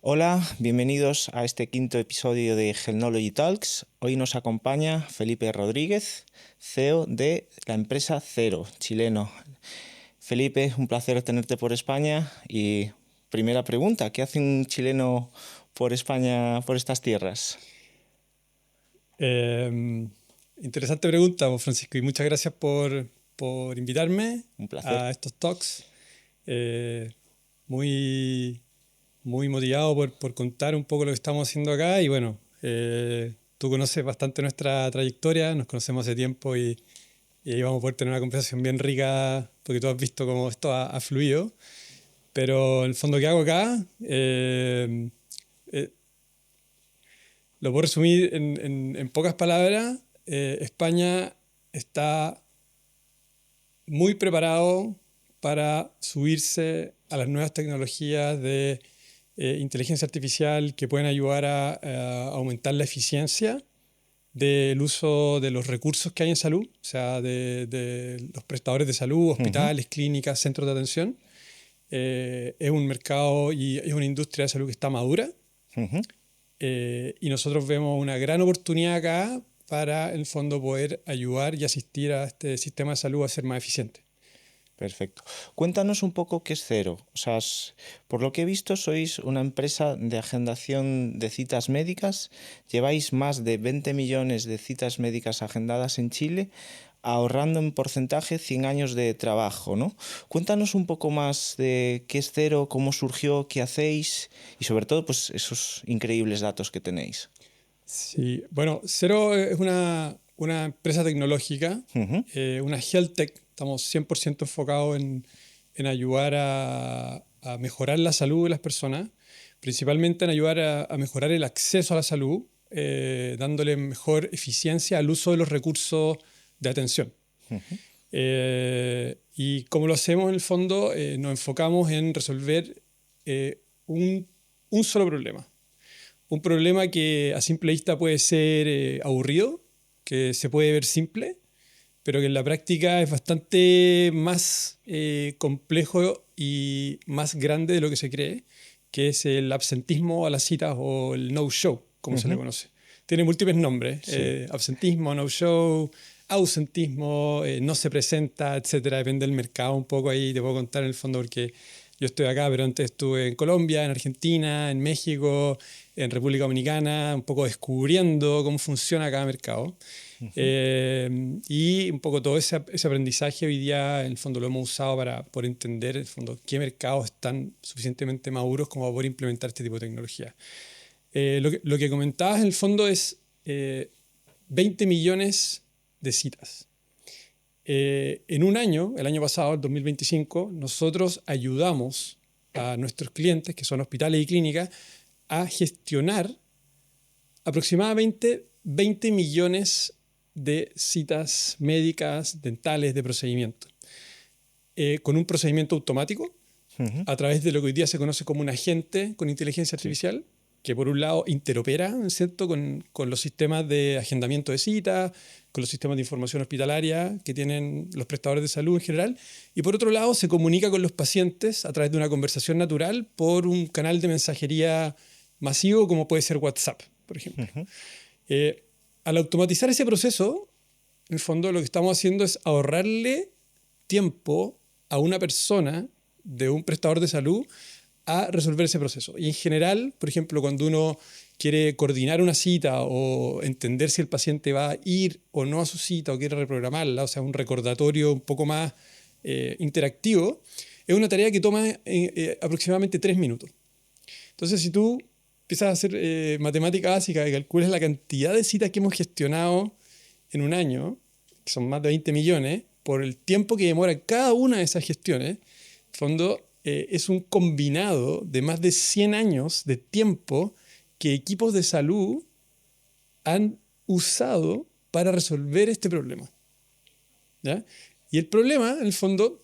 Hola, bienvenidos a este quinto episodio de Healthnology Talks. Hoy nos acompaña Felipe Rodríguez, CEO de la empresa Cero, chileno. Felipe, un placer tenerte por España. Y primera pregunta, ¿qué hace un chileno por España, por estas tierras? Eh, Interesante pregunta, pues, Francisco, y muchas gracias por invitarme Un placer. a estos talks. Eh, muy, muy motivado por contar un poco lo que estamos haciendo acá y bueno, tú conoces bastante nuestra trayectoria, nos conocemos hace tiempo y ahí vamos a poder tener una conversación bien rica porque tú has visto cómo esto ha fluido. Pero en el fondo, ¿qué hago acá? Eh, Lo puedo resumir en pocas palabras. España está muy preparado para subirse a las nuevas tecnologías de inteligencia artificial que pueden ayudar a aumentar la eficiencia del uso de los recursos que hay en salud, o sea, de los prestadores de salud, Ujú, hospitales, clínicas, centros de atención. Es un mercado y es una industria de salud que está madura. ujú. Y nosotros vemos una gran oportunidad acá para, en el fondo, poder ayudar y asistir a este sistema de salud a ser más eficiente. Perfecto. Cuéntanos un poco qué es Cero. O sea, por lo que he visto, sois una empresa de agendación de citas médicas. Lleváis más de 20 millones de citas médicas agendadas en Chile, ahorrando en porcentaje 100 años de trabajo, ¿no? Cuéntanos un poco más de qué es Cero, cómo surgió, qué hacéis y sobre todo, pues esos increíbles datos que tenéis. Sí, bueno, Cero es una empresa tecnológica, Ujú, una health tech. Estamos 100% enfocados en ayudar a mejorar la salud de las personas, principalmente en ayudar a mejorar el acceso a la salud, dándole mejor eficiencia al uso de los recursos de atención. ujú. Y como lo hacemos en el fondo, nos enfocamos en resolver eh, un, un solo problema. Un problema que a simple vista puede ser aburrido, que se puede ver simple, pero que en la práctica es bastante más complejo y más grande de lo que se cree, que es el absentismo a las citas o el no-show, como se le Ujú. conoce. Tiene múltiples nombres: Sí. absentismo, no-show, ausentismo, no se presenta, etcétera. Depende del mercado un poco. Ahí te puedo contar en el fondo porque yo estoy acá, pero antes estuve en Colombia, en Argentina, en México, en República Dominicana, un poco descubriendo cómo funciona cada mercado. Ujú. Y un poco todo ese aprendizaje hoy día, en el fondo, lo hemos usado para poder entender, en el fondo, qué mercados están suficientemente maduros como para poder implementar este tipo de tecnología. Lo que comentabas, en el fondo, es 20 millones de citas. En un año, el año pasado, el 2025, nosotros ayudamos a nuestros clientes, que son hospitales y clínicas, a gestionar aproximadamente 20 millones de citas médicas, dentales, de procedimientos, con un procedimiento automático Ujú. a través de lo que hoy día se conoce como un agente con inteligencia Sí. artificial, que por un lado interopera, ¿cierto?, con los sistemas de agendamiento de citas, con los sistemas de información hospitalaria que tienen los prestadores de salud en general, y por otro lado se comunica con los pacientes a través de una conversación natural por un canal de mensajería masivo como puede ser WhatsApp, por ejemplo. Ujú. Eh, Al automatizar ese proceso, en el fondo lo que estamos haciendo es ahorrarle tiempo a una persona de un prestador de salud a resolver ese proceso. Y en general, por ejemplo, cuando uno quiere coordinar una cita o entender si el paciente va a ir o no a su cita o quiere reprogramarla, o sea, un recordatorio un poco más interactivo, es una tarea que toma aproximadamente 3 minutos. Entonces, si tú empiezas a hacer matemática básica y calculas la cantidad de citas que hemos gestionado en un año, que son más de 20 millones, por el tiempo que demora cada una de esas gestiones, en fondo es un combinado de más de 100 años de tiempo que equipos de salud han usado para resolver este problema. ¿Ya? Y el problema, en el fondo,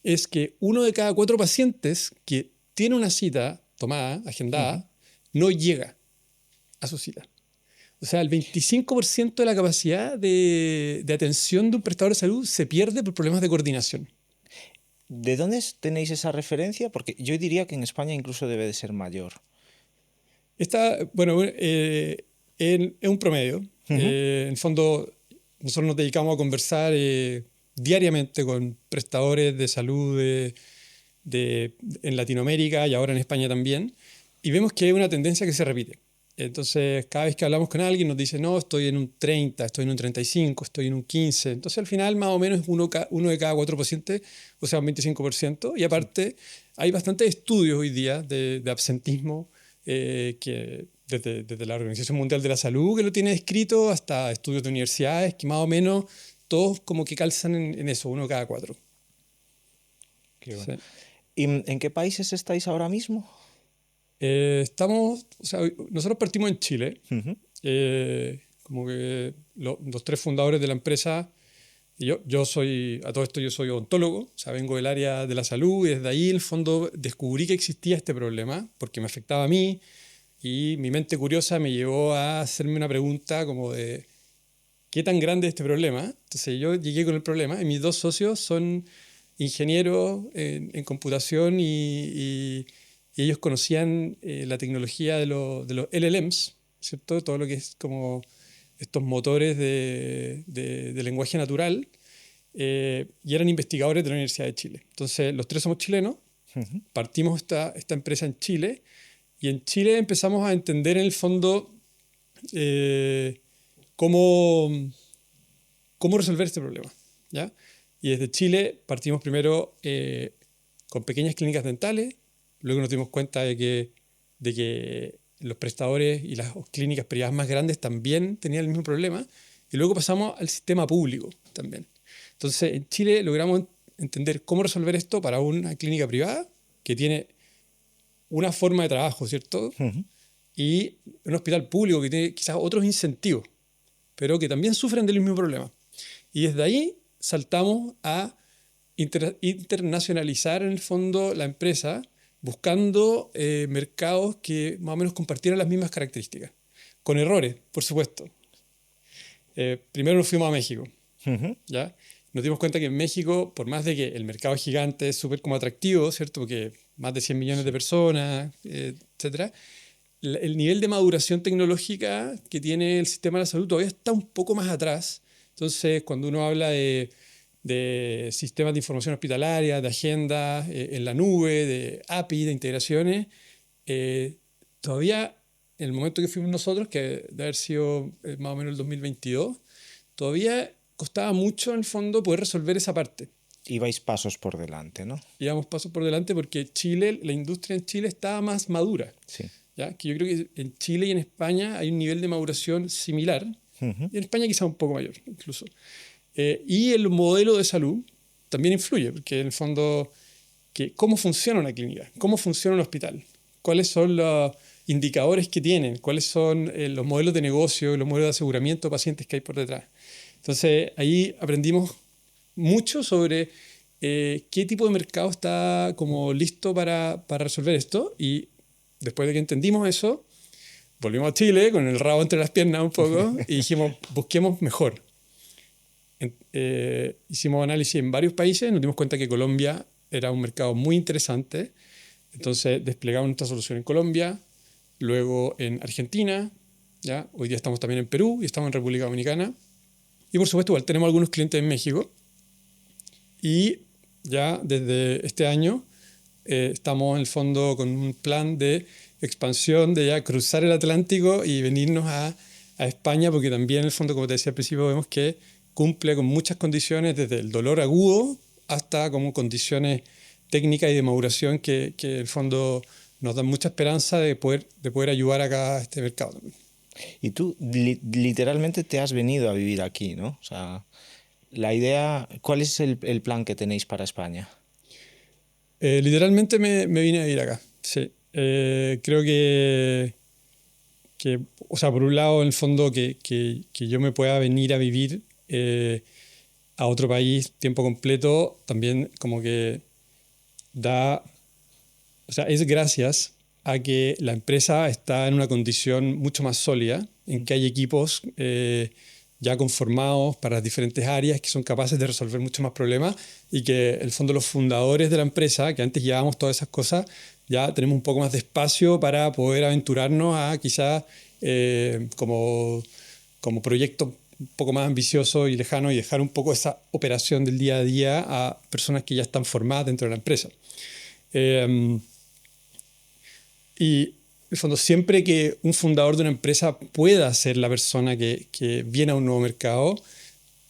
es que uno de cada 4 pacientes que tiene una cita tomada, Ujú. agendada, no llega a su cita. O sea, el 25% de la capacidad de atención de un prestador de salud se pierde por problemas de coordinación. ¿De dónde tenéis esa referencia? Porque yo diría que en España incluso debe de ser mayor. Bueno, es un promedio. En el fondo, nosotros nos dedicamos a conversar diariamente con prestadores de salud en Latinoamérica y ahora en España también, y vemos que hay una tendencia que se repite. Entonces, cada vez que hablamos con alguien nos dice, no, estoy en un 30, estoy en un 35, estoy en un 15. Entonces, al final, más o menos, uno de cada 4 pacientes, o sea, un 25%. Y aparte, hay bastantes estudios hoy día de absentismo, que desde la Organización Mundial de la Salud, que lo tiene escrito, hasta estudios de universidades, que más o menos todos como que calzan en eso, uno de cada 4. Qué bueno. Sí. ¿Y en qué países estáis ahora mismo? O sea, nosotros partimos en Chile. Ujú. Como que los 3 fundadores de la empresa, y yo soy, a todo esto yo soy odontólogo, o sea, vengo del área de la salud y desde ahí, en el fondo, descubrí que existía este problema porque me afectaba a mí y mi mente curiosa me llevó a hacerme una pregunta como de ¿qué tan grande es este problema? Entonces yo llegué con el problema y mis 2 socios son ingenieros en computación y ellos conocían la tecnología de los LLMs, ¿cierto? Todo lo que es como estos motores de lenguaje natural, y eran investigadores de la Universidad de Chile. Entonces los 3 somos chilenos, Ujú. partimos esta empresa en Chile y en Chile empezamos a entender en el fondo eh, cómo cómo resolver este problema, ¿ya? Y desde Chile partimos primero con pequeñas clínicas dentales, luego nos dimos cuenta de que los prestadores y las clínicas privadas más grandes también tenían el mismo problema, y luego pasamos al sistema público también. Entonces, en Chile logramos entender cómo resolver esto para una clínica privada que tiene una forma de trabajo, ¿cierto? Ujú. Y un hospital público que tiene quizás otros incentivos, pero que también sufren del mismo problema. Y desde ahí saltamos a internacionalizar en el fondo la empresa, buscando mercados que más o menos compartieran las mismas características, con errores, por supuesto. Primero nos fuimos a México, Ujú. ¿ya? Nos dimos cuenta que en México, por más de que el mercado es gigante, es súper como atractivo, ¿cierto? Porque más de 100 millones de personas, etcétera, el nivel de maduración tecnológica que tiene el sistema de la salud todavía está un poco más atrás. Entonces, cuando uno habla de sistemas de información hospitalaria, de agenda en la nube, de API, de integraciones, eh, todavía en el momento que fuimos nosotros, que debe haber sido más o menos el 2022, todavía costaba mucho en el fondo poder resolver esa parte. Y vais pasos por delante, ¿no? Íbamos pasos por delante porque Chile, la industria en Chile estaba más madura. Sí. ¿Ya? Que yo creo que en Chile y en España hay un nivel de maduración similar, Ujú. y en España quizá un poco mayor incluso. Y el modelo de salud también influye, porque en el fondo, ¿cómo funciona una clínica? ¿Cómo funciona un hospital? ¿Cuáles son los indicadores que tienen? ¿Cuáles son los modelos de negocio, los modelos de aseguramiento de pacientes que hay por detrás? Entonces ahí aprendimos mucho sobre qué tipo de mercado está como listo para resolver esto, y después de que entendimos eso, volvimos a Chile con el rabo entre las piernas un poco y dijimos, busquemos mejor. Hicimos análisis en varios países, nos dimos cuenta que Colombia era un mercado muy interesante, entonces desplegamos nuestra solución en Colombia, luego en Argentina, ¿ya? Hoy día estamos también en Perú y estamos en República Dominicana, y por supuesto igual tenemos algunos clientes en México, y ya desde este año estamos en el fondo con un plan de expansión, de ya cruzar el Atlántico y venirnos a España, porque también en el fondo, como te decía al principio, vemos que cumple con muchas condiciones, desde el dolor agudo hasta como condiciones técnicas y de maduración que en el fondo nos dan mucha esperanza de poder ayudar acá a este mercado. Y tú literalmente te has venido a vivir aquí, ¿no? O sea, la idea, ¿cuál es el plan que tenéis para España? Literalmente me vine a vivir acá, sí. Creo o sea, por un lado, en el fondo, que yo me pueda venir a vivir a otro país tiempo completo, también como que da, o sea, es gracias a que la empresa está en una condición mucho más sólida, en que hay equipos ya conformados para las diferentes áreas que son capaces de resolver muchos más problemas y que en el fondo los fundadores de la empresa, que antes llevábamos todas esas cosas, ya tenemos un poco más de espacio para poder aventurarnos a quizás como proyectos un poco más ambiciosos y lejanos y dejar un poco esa operación del día a día a personas que ya están formadas dentro de la empresa. Y en el fondo, siempre que un fundador de una empresa pueda ser la persona que viene a un nuevo mercado,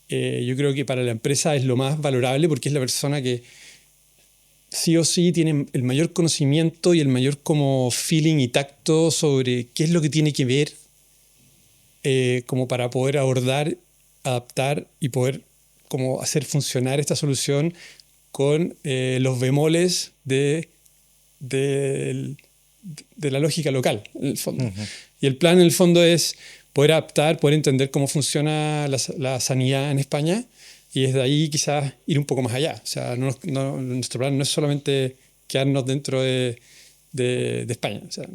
yo creo que para la empresa es lo más valorable porque es la persona que sí o sí tiene el mayor conocimiento y el mayor como feeling y tacto sobre qué es lo que tiene que ver como para poder abordar, adaptar y poder como hacer funcionar esta solución con los bemoles de la lógica local, en el fondo. Y el plan, en el fondo, es poder adaptar, poder entender cómo funciona la sanidad en España y desde ahí quizás ir un poco más allá. O sea, nuestro plan no es solamente quedarnos dentro de España. O sea,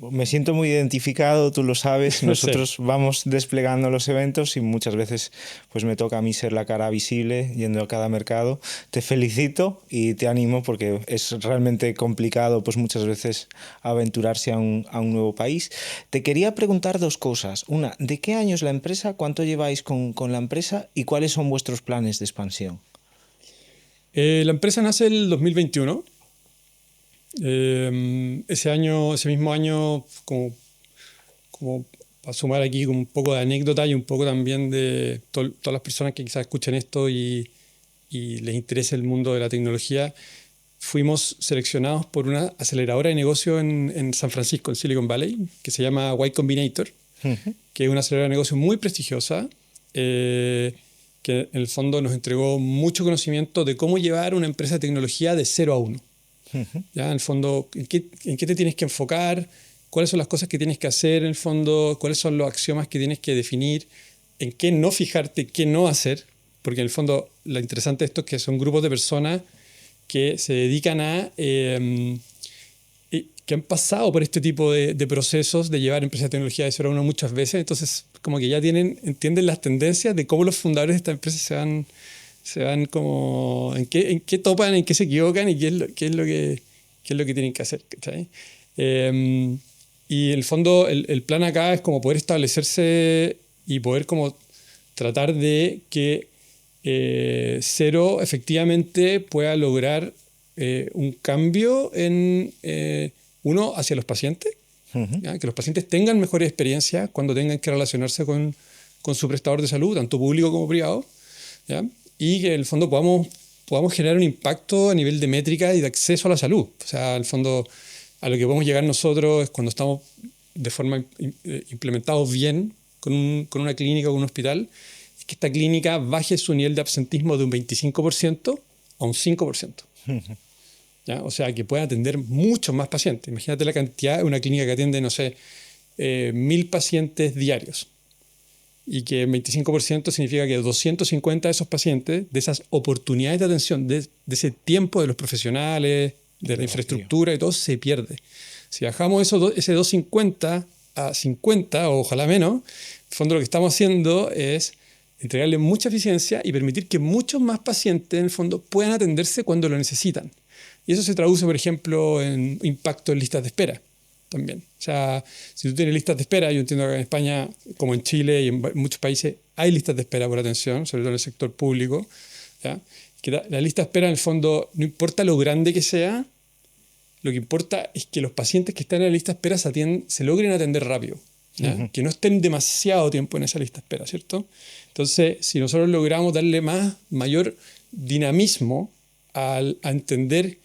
me siento muy identificado, tú lo sabes. Nosotros sí. vamos desplegando los eventos y muchas veces pues me toca a mí ser la cara visible yendo a cada mercado. Te felicito y te animo porque es realmente complicado pues muchas veces aventurarse a un nuevo país. Te quería preguntar dos cosas. Una, ¿de qué año es la empresa? ¿Cuánto lleváis con la empresa? ¿Y cuáles son vuestros planes de expansión? La empresa nace el 2021. Ese mismo año, como para sumar aquí un poco de anécdota y un poco también de todas las personas que quizás escuchen esto y les interese el mundo de la tecnología, fuimos seleccionados por una aceleradora de negocio en San Francisco, en Silicon Valley, que se llama Y Combinator, que es una aceleradora de negocio muy prestigiosa, que en el fondo nos entregó mucho conocimiento de cómo llevar una empresa de tecnología de 0 a 1. ¿Ya? En el fondo, ¿en qué te tienes que enfocar? ¿Cuáles son las cosas que tienes que hacer en el fondo? ¿Cuáles son los axiomas que tienes que definir? ¿En qué no fijarte? ¿Qué no hacer? Porque en el fondo, lo interesante de esto es que son grupos de personas que se dedican a... que han pasado por este tipo de procesos de llevar empresas de tecnología de 0 a 1 muchas veces. Entonces, como que ya entienden las tendencias de cómo los fundadores de estas empresas se van como en qué topan, en qué se equivocan y qué es lo que tienen que hacer. ¿Cachai? Y en el fondo el plan acá es como poder establecerse y poder como tratar de que Cero efectivamente pueda lograr un cambio uno hacia los pacientes, ¿ya? Que los pacientes tengan mejores experiencias cuando tengan que relacionarse con su prestador de salud, tanto público como privado, ¿ya? Y que en el fondo podamos generar un impacto a nivel de métrica y de acceso a la salud. O sea, en el fondo, a lo que podemos llegar nosotros es cuando estamos de forma implementados bien con una clínica o con un hospital, es que esta clínica baje su nivel de absentismo de un 25% a un 5%. ¿Ya? O sea, que pueda atender muchos más pacientes. Imagínate la cantidad de una clínica que atiende, no sé, 1.000 pacientes diarios. Y que el 25% significa que 250 de esos pacientes, de esas oportunidades de atención, de ese tiempo de los profesionales, de la infraestructura y todo, se pierde. Si bajamos ese 250 a 50, o ojalá menos, en el fondo lo que estamos haciendo es entregarle mucha eficiencia y permitir que muchos más pacientes, en el fondo, puedan atenderse cuando lo necesitan. Y eso se traduce, por ejemplo, en impacto en listas de espera también. O sea, si tú tienes listas de espera, yo entiendo que en España, como en Chile y en muchos países, hay listas de espera por atención, sobre todo en el sector público, ¿ya? Que la lista de espera, en el fondo, no importa lo grande que sea, lo que importa es que los pacientes que están en la lista de espera se logren atender rápido, ¿ya? Que no estén demasiado tiempo en esa lista de espera, ¿cierto? Entonces, si nosotros logramos darle mayor dinamismo a entender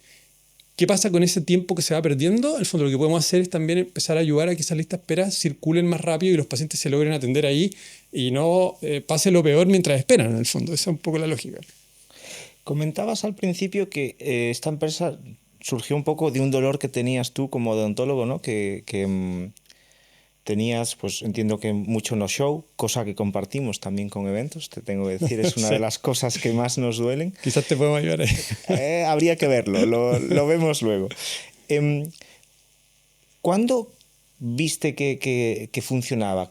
qué pasa con ese tiempo que se va perdiendo, en el fondo lo que podemos hacer es también empezar a ayudar a que esas listas de espera circulen más rápido y los pacientes se logren atender ahí y no pase lo peor mientras esperan, en el fondo. Esa es un poco la lógica. Comentabas al principio que esta empresa surgió un poco de un dolor que tenías tú como odontólogo, ¿no? Que tenías, pues entiendo que mucho no-show, cosa que compartimos también con eventos, te tengo que decir, es una Sí. de las cosas que más nos duelen. Quizás te podemos ayudar ahí. Habría que verlo, lo vemos luego. ¿Cuándo viste que funcionaba?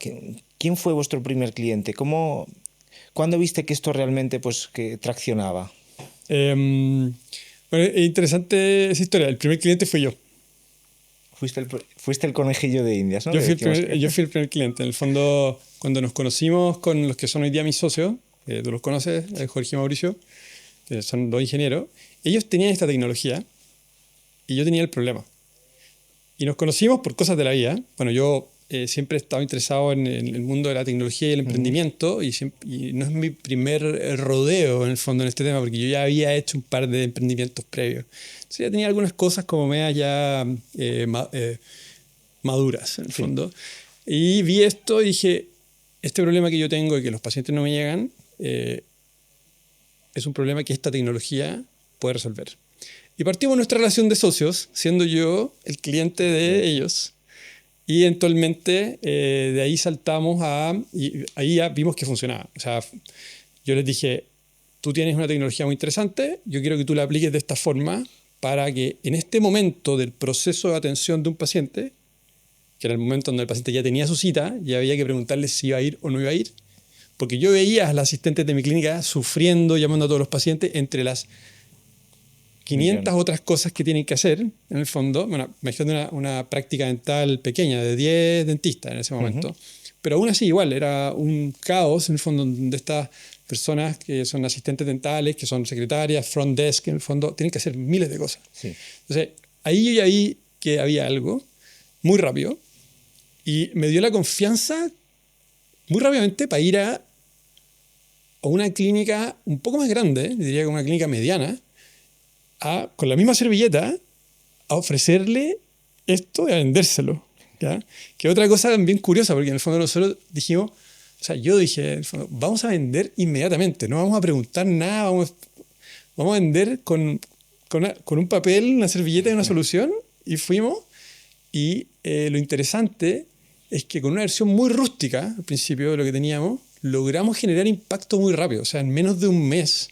¿Quién fue vuestro primer cliente? ¿Cuándo viste que esto realmente pues, que traccionaba? Bueno, es interesante esa historia. El primer cliente fui yo. Fuiste el conejillo de Indias, ¿no? Yo Que fui, el decimos primer, que... yo fui el primer cliente. En el fondo, cuando nos conocimos con los que son hoy día mis socios, tú los conoces, Jorge y Mauricio, que son dos ingenieros, ellos tenían esta tecnología y yo tenía el problema. Y nos conocimos por cosas de la vida. Bueno, yo siempre he estado interesado en el mundo de la tecnología y el emprendimiento y no es mi primer rodeo en el fondo en este tema porque yo ya había hecho un par de emprendimientos previos. Entonces ya tenía algunas cosas como medias ya maduras en el Sí. fondo. Y vi esto y dije, este problema que yo tengo y que los pacientes no me llegan es un problema que esta tecnología puede resolver. Y partimos nuestra relación de socios, siendo yo el cliente de ellos. Y eventualmente de ahí saltamos y ahí ya vimos que funcionaba. O sea, yo les dije, tú tienes una tecnología muy interesante, yo quiero que tú la apliques de esta forma para que en este momento del proceso de atención de un paciente, que era el momento donde el paciente ya tenía su cita, ya había que preguntarle si iba a ir o no iba a ir, porque yo veía a las asistentes de mi clínica sufriendo, llamando a todos los pacientes entre las 500 Millones. otras cosas que tienen que hacer, en el fondo. Bueno, me dijeron una práctica dental pequeña de 10 dentistas en ese momento. Pero aún así, igual, era un caos, en el fondo, donde estas personas que son asistentes dentales, que son secretarias, front desk, en el fondo, tienen que hacer miles de cosas. Sí. Entonces, ahí yo ya vi que había algo muy rápido y me dio la confianza muy rápidamente para ir a una clínica un poco más grande, diría que una clínica mediana, con la misma servilleta, a ofrecerle esto y a vendérselo. ¿Ya? Que otra cosa también curiosa, porque en el fondo nosotros dijimos, o sea, yo dije, en el fondo, vamos a vender inmediatamente, no vamos a preguntar nada, vamos a vender con un papel, una servilleta y una solución, y fuimos. Y lo interesante es que con una versión muy rústica, al principio de lo que teníamos, logramos generar impacto muy rápido, o sea, en menos de un mes.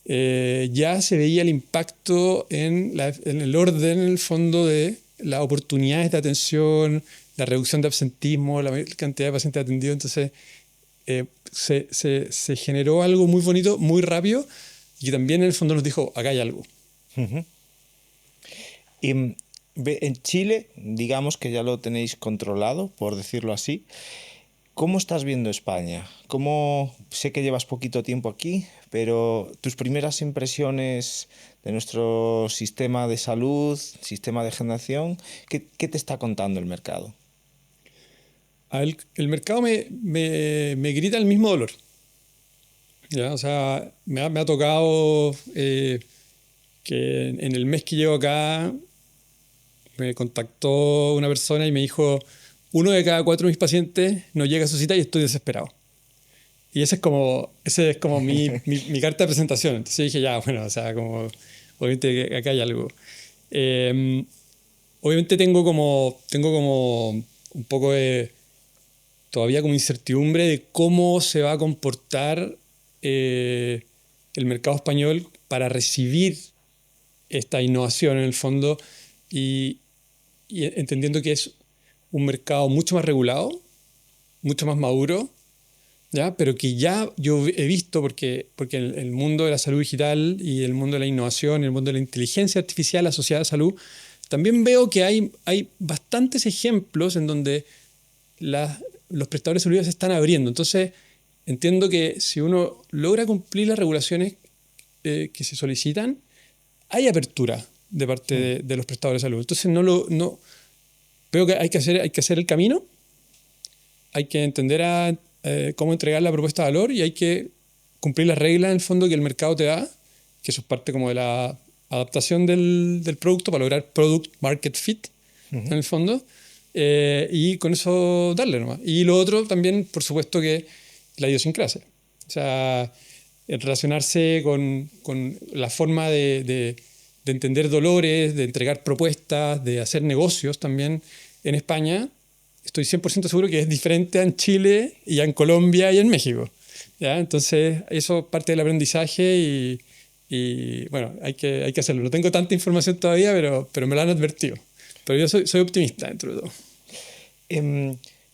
Ya se veía el impacto en el orden, en el fondo, de las oportunidades de atención, la reducción de absentismo, la cantidad de pacientes atendidos. Entonces, se generó algo muy bonito, muy rápido, y también en el fondo nos dijo, acá hay algo. Y en Chile, digamos que ya lo tenéis controlado, por decirlo así. ¿Cómo estás viendo España? Sé que llevas poquito tiempo aquí, pero tus primeras impresiones de nuestro sistema de salud, sistema de agendación, ¿qué te está contando el mercado? El mercado me grita el mismo dolor. ¿Ya? O sea, me ha tocado que en el mes que llevo acá me contactó una persona y me dijo, 1 de cada 4 de mis pacientes no llega a su cita y estoy desesperado. Y ese es como mi carta de presentación. Entonces dije, ya, bueno, o sea, como, obviamente acá hay algo. Obviamente tengo como un poco de, todavía como incertidumbre de cómo se va a comportar el mercado español para recibir esta innovación en el fondo y entendiendo que es un mercado mucho más regulado, mucho más maduro, ¿ya? Pero que ya yo he visto, porque el mundo de la salud digital y el mundo de la innovación, el mundo de la inteligencia artificial asociada a salud, también veo que hay bastantes ejemplos en donde los prestadores de salud se están abriendo. Entonces, entiendo que si uno logra cumplir las regulaciones que se solicitan, hay apertura de parte de los prestadores de salud. Entonces, veo que hay que hacer el camino, hay que entender cómo entregar la propuesta de valor y hay que cumplir las reglas en el fondo que el mercado te da, que eso es parte como de la adaptación del producto para lograr product market fit en el fondo, y con eso darle nomás. Y lo otro también, por supuesto, que la idiosincrasia. O sea, relacionarse con la forma de entender dolores, de entregar propuestas, de hacer negocios también en España. Estoy 100% seguro que es diferente en Chile y en Colombia y en México. ¿Ya? Entonces, eso es parte del aprendizaje y bueno, hay que hacerlo. No tengo tanta información todavía, pero me lo han advertido. Pero yo soy optimista dentro de todo.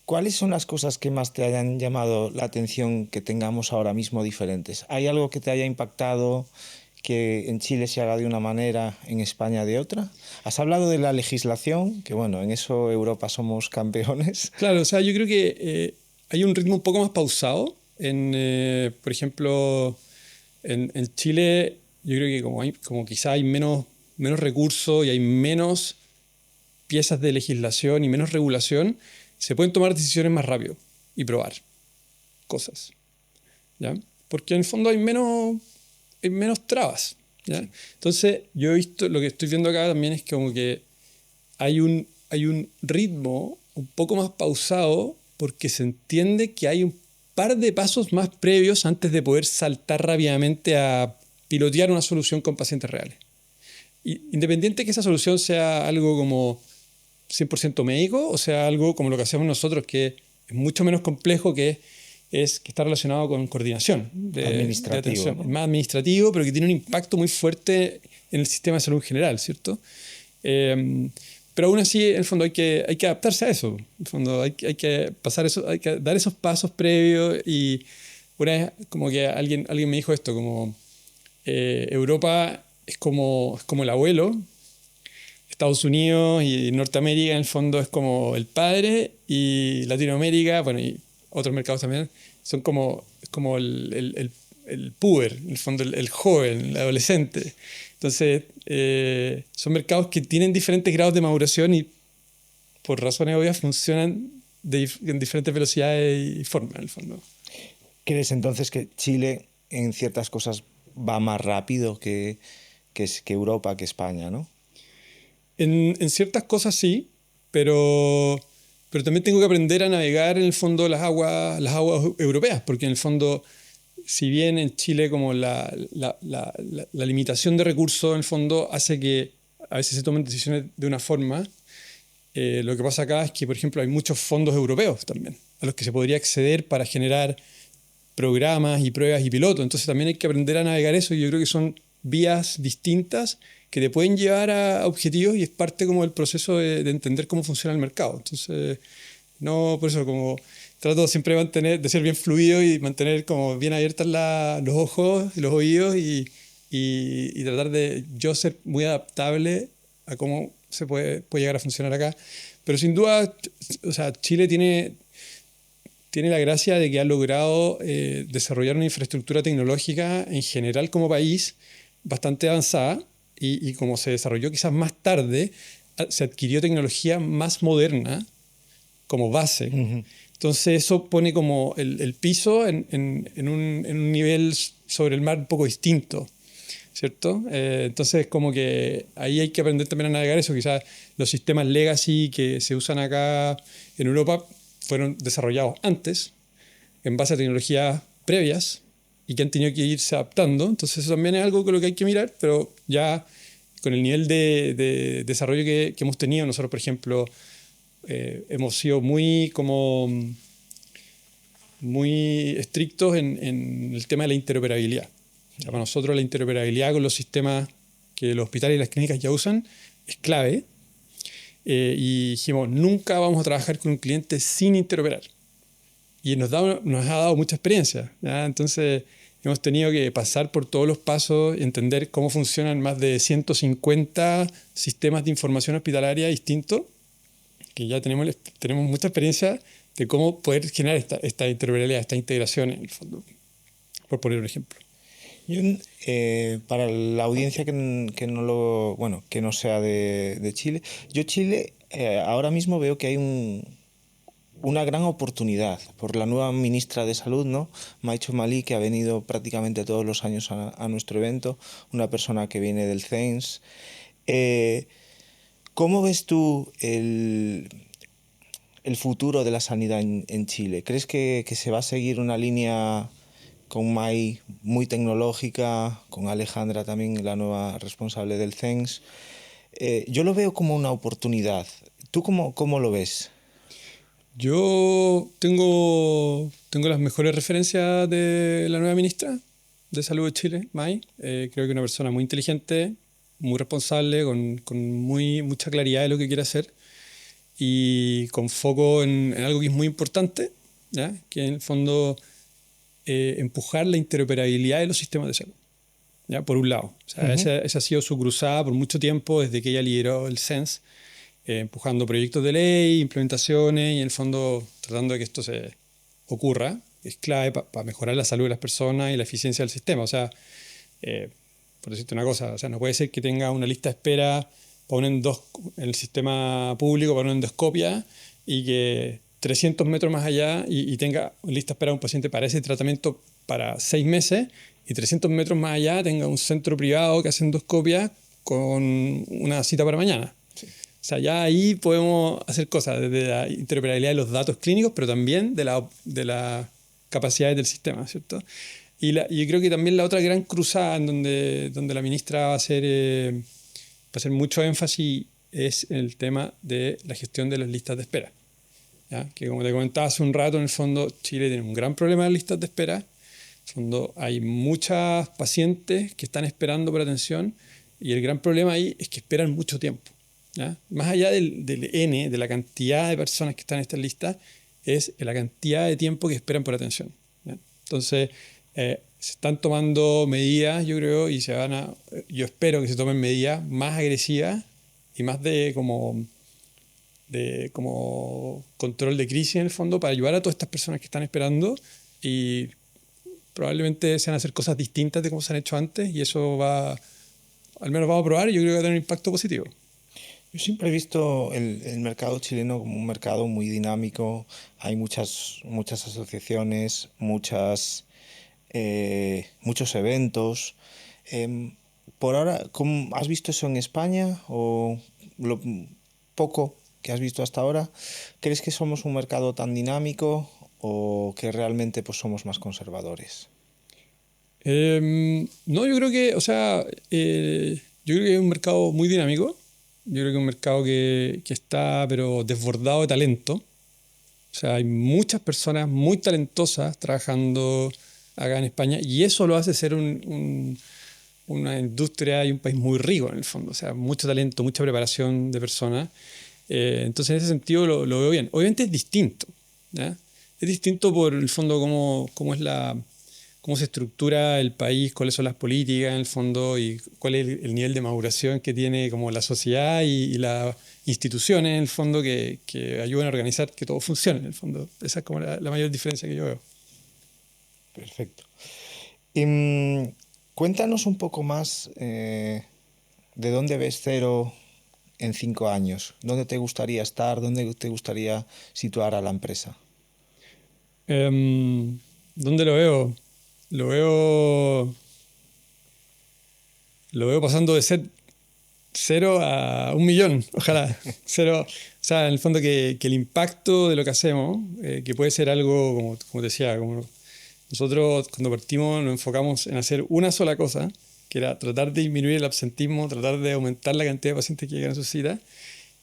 ¿Cuáles son las cosas que más te hayan llamado la atención que tengamos ahora mismo diferentes? ¿Hay algo que te haya impactado que en Chile se haga de una manera, en España de otra? Has hablado de la legislación, que bueno, en eso Europa somos campeones. Claro, o sea, yo creo que hay un ritmo un poco más pausado. Por ejemplo, en Chile, yo creo que como quizá hay menos recursos y hay menos piezas de legislación y menos regulación, se pueden tomar decisiones más rápido y probar cosas, ¿ya? Porque en el fondo hay menos trabas, ¿ya? Entonces, yo he visto, lo que estoy viendo acá también es como que hay un ritmo un poco más pausado porque se entiende que hay un par de pasos más previos antes de poder saltar rápidamente a pilotear una solución con pacientes reales. Independiente que esa solución sea algo como 100% médico o sea algo como lo que hacemos nosotros, que es mucho menos complejo, que está relacionado con coordinación de Administrativo, atención. Es ¿no? más administrativo, pero que tiene un impacto muy fuerte en el sistema de salud en general, ¿cierto? Pero aún así, en el fondo, hay que adaptarse a eso. En el fondo, hay que pasar eso, hay que dar esos pasos previos. Y una vez, como que alguien me dijo esto, como Europa es como el abuelo, Estados Unidos y Norteamérica, en el fondo, es como el padre, y Latinoamérica, bueno, y otros mercados también, es como el puber, en el fondo, el joven, el adolescente. Entonces, son mercados que tienen diferentes grados de maduración y por razones obvias funcionan en diferentes velocidades y formas, en el fondo. ¿Crees entonces que Chile en ciertas cosas va más rápido que Europa, que España, ¿no? En ciertas cosas sí, pero también tengo que aprender a navegar en el fondo las aguas europeas, porque en el fondo, si bien en Chile como la limitación de recursos en el fondo hace que a veces se tomen decisiones de una forma, lo que pasa acá es que, por ejemplo, hay muchos fondos europeos también, a los que se podría acceder para generar programas y pruebas y pilotos. Entonces también hay que aprender a navegar eso, y yo creo que son vías distintas que te pueden llevar a objetivos, y es parte como del proceso de entender cómo funciona el mercado. Entonces, no, por eso como trato siempre de ser bien fluido y mantener como bien abiertos los ojos y los oídos, y tratar de yo ser muy adaptable a cómo puede llegar a funcionar acá. Pero sin duda, o sea, Chile tiene la gracia de que ha logrado desarrollar una infraestructura tecnológica en general como país bastante avanzada, y como se desarrolló quizás más tarde, se adquirió tecnología más moderna como base. Entonces eso pone como el piso en un nivel sobre el mar un poco distinto, ¿cierto? Entonces como que ahí hay que aprender también a navegar eso. Quizás los sistemas legacy que se usan acá en Europa fueron desarrollados antes, en base a tecnologías previas, y que han tenido que irse adaptando. Entonces eso también es algo con lo que hay que mirar, pero ya con el nivel de desarrollo que hemos tenido, nosotros, por ejemplo, hemos sido muy estrictos en el tema de la interoperabilidad. O sea, para nosotros la interoperabilidad con los sistemas que los hospitales y las clínicas ya usan es clave. Y dijimos, nunca vamos a trabajar con un cliente sin interoperar. Y nos ha dado mucha experiencia, ¿ya? Entonces hemos tenido que pasar por todos los pasos, entender cómo funcionan más de 150 sistemas de información hospitalaria distintos, que ya tenemos mucha experiencia de cómo poder generar esta interoperabilidad, esta integración en el fondo, por poner un ejemplo. Yo, para la audiencia que no bueno, que no sea de Chile, yo Chile ahora mismo veo que hay una gran oportunidad por la nueva ministra de Salud, ¿no? Maicho Malí, que ha venido prácticamente todos los años a nuestro evento, una persona que viene del CENS. ¿Cómo ves tú el futuro de la sanidad en Chile? ¿Crees que se va a seguir una línea con Mai muy tecnológica, con Alejandra también, la nueva responsable del CENS? Yo lo veo como una oportunidad. ¿Tú cómo lo ves? Yo tengo las mejores referencias de la nueva ministra de Salud de Chile, Mai. Creo que es una persona muy inteligente, muy responsable, con mucha claridad de lo que quiere hacer. y con foco en algo que es muy importante, ¿ya? Que en el fondo empujar la interoperabilidad de los sistemas de salud. ¿Ya? Por un lado. O sea, esa ha sido su cruzada por mucho tiempo desde que ella lideró el SENS, empujando proyectos de ley, implementaciones y en el fondo tratando de que esto se ocurra. Es clave para mejorar la salud de las personas y la eficiencia del sistema. O sea, por decirte una cosa, o sea, no puede ser que tenga una lista de espera en el sistema público para una endoscopia y que 300 metros más allá y tenga lista de espera un paciente para ese tratamiento para 6 meses y 300 metros más allá tenga un centro privado que hace endoscopia con una cita para mañana. Sí. O sea, ya ahí podemos hacer cosas desde la interoperabilidad de los datos clínicos, pero también de las capacidades del sistema, ¿cierto? Y yo creo que también la otra gran cruzada en donde la ministra va a hacer mucho énfasis es el tema de la gestión de las listas de espera. ¿Ya? Que como te comentaba hace un rato, en el fondo Chile tiene un gran problema de listas de espera. En el fondo hay muchas pacientes que están esperando por atención y el gran problema ahí es que esperan mucho tiempo. ¿Ya? Más allá del N, de la cantidad de personas que están en esta lista, es la cantidad de tiempo que esperan por atención. ¿Ya? Entonces, se están tomando medidas, yo creo, y yo espero que se tomen medidas más agresivas y más de como control de crisis en el fondo para ayudar a todas estas personas que están esperando y probablemente se van a hacer cosas distintas de como se han hecho antes y eso al menos vamos a probar y yo creo que va a tener un impacto positivo. Yo siempre he visto el mercado chileno como un mercado muy dinámico. Hay muchas asociaciones, muchos eventos. Por ahora, ¿has visto eso en España o lo poco que has visto hasta ahora? ¿Crees que somos un mercado tan dinámico o que realmente pues, somos más conservadores? No, yo creo que, o sea, yo creo que es un mercado muy dinámico. Yo creo que es un mercado que está, pero desbordado de talento. O sea, hay muchas personas muy talentosas trabajando acá en España y eso lo hace ser una industria y un país muy rico en el fondo. O sea, mucho talento, mucha preparación de personas. Entonces, en ese sentido lo veo bien. Obviamente es distinto. ¿Ya? Es distinto por el fondo cómo se estructura el país, cuáles son las políticas en el fondo y cuál es el nivel de maduración que tiene como la sociedad y las instituciones en el fondo que ayudan a organizar que todo funcione en el fondo. Esa es como la mayor diferencia que yo veo. Perfecto. Cuéntanos un poco más de dónde ves Cero en 5 años. ¿Dónde te gustaría estar? ¿Dónde te gustaría situar a la empresa? ¿Dónde lo veo? Lo veo, lo veo pasando de ser 0 a 1 millón, ojalá. Cero, o sea, en el fondo que el impacto de lo que hacemos, que puede ser algo, como te decía, como nosotros cuando partimos nos enfocamos en hacer una sola cosa, que era tratar de disminuir el absentismo, tratar de aumentar la cantidad de pacientes que llegan a su cita.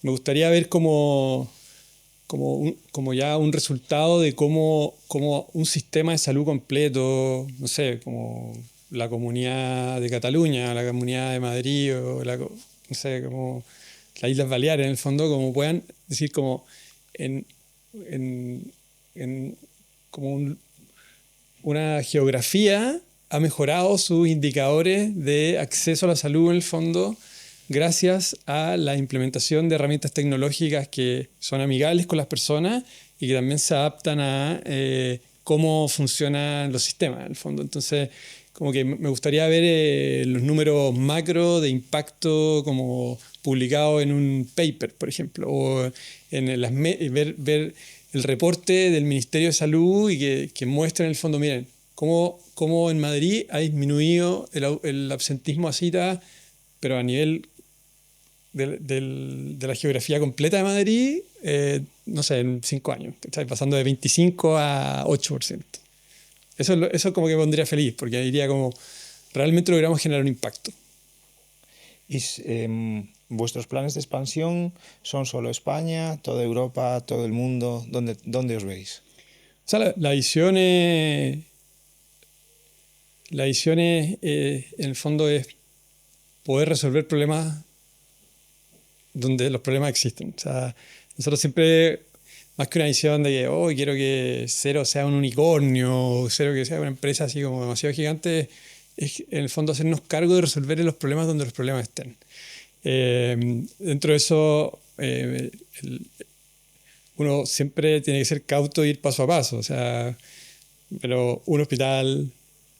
Me gustaría ver como ya un resultado de cómo un sistema de salud completo, no sé, como la Comunidad de Cataluña, la Comunidad de Madrid, o no sé, como las Islas Baleares, en el fondo, como puedan decir como en, en, en como una geografía ha mejorado sus indicadores de acceso a la salud en el fondo gracias a la implementación de herramientas tecnológicas que son amigables con las personas y que también se adaptan a cómo funcionan los sistemas en el fondo. Entonces, como que me gustaría ver los números macro de impacto como publicados en un paper, por ejemplo, o ver el reporte del Ministerio de Salud y que muestre en el fondo, miren, cómo en Madrid ha disminuido el absentismo a cita, pero a nivel de la geografía completa de Madrid, no sé, en 5 años, ¿cachai? Pasando de 25 a 8%. Eso como que me pondría feliz, porque diría como, realmente logramos generar un impacto. ¿Y vuestros planes de expansión son solo España, toda Europa, todo el mundo? ¿Dónde os veis? O sea, la visión es en el fondo es poder resolver problemas donde los problemas existen. O sea, Nosotros siempre, más que una visión de que, oh, quiero que Cero sea un unicornio, Cero que sea una empresa así como demasiado gigante, es en el fondo hacernos cargo de resolver los problemas donde los problemas estén. Dentro de eso, uno siempre tiene que ser cauto e ir paso a paso. O sea, pero un hospital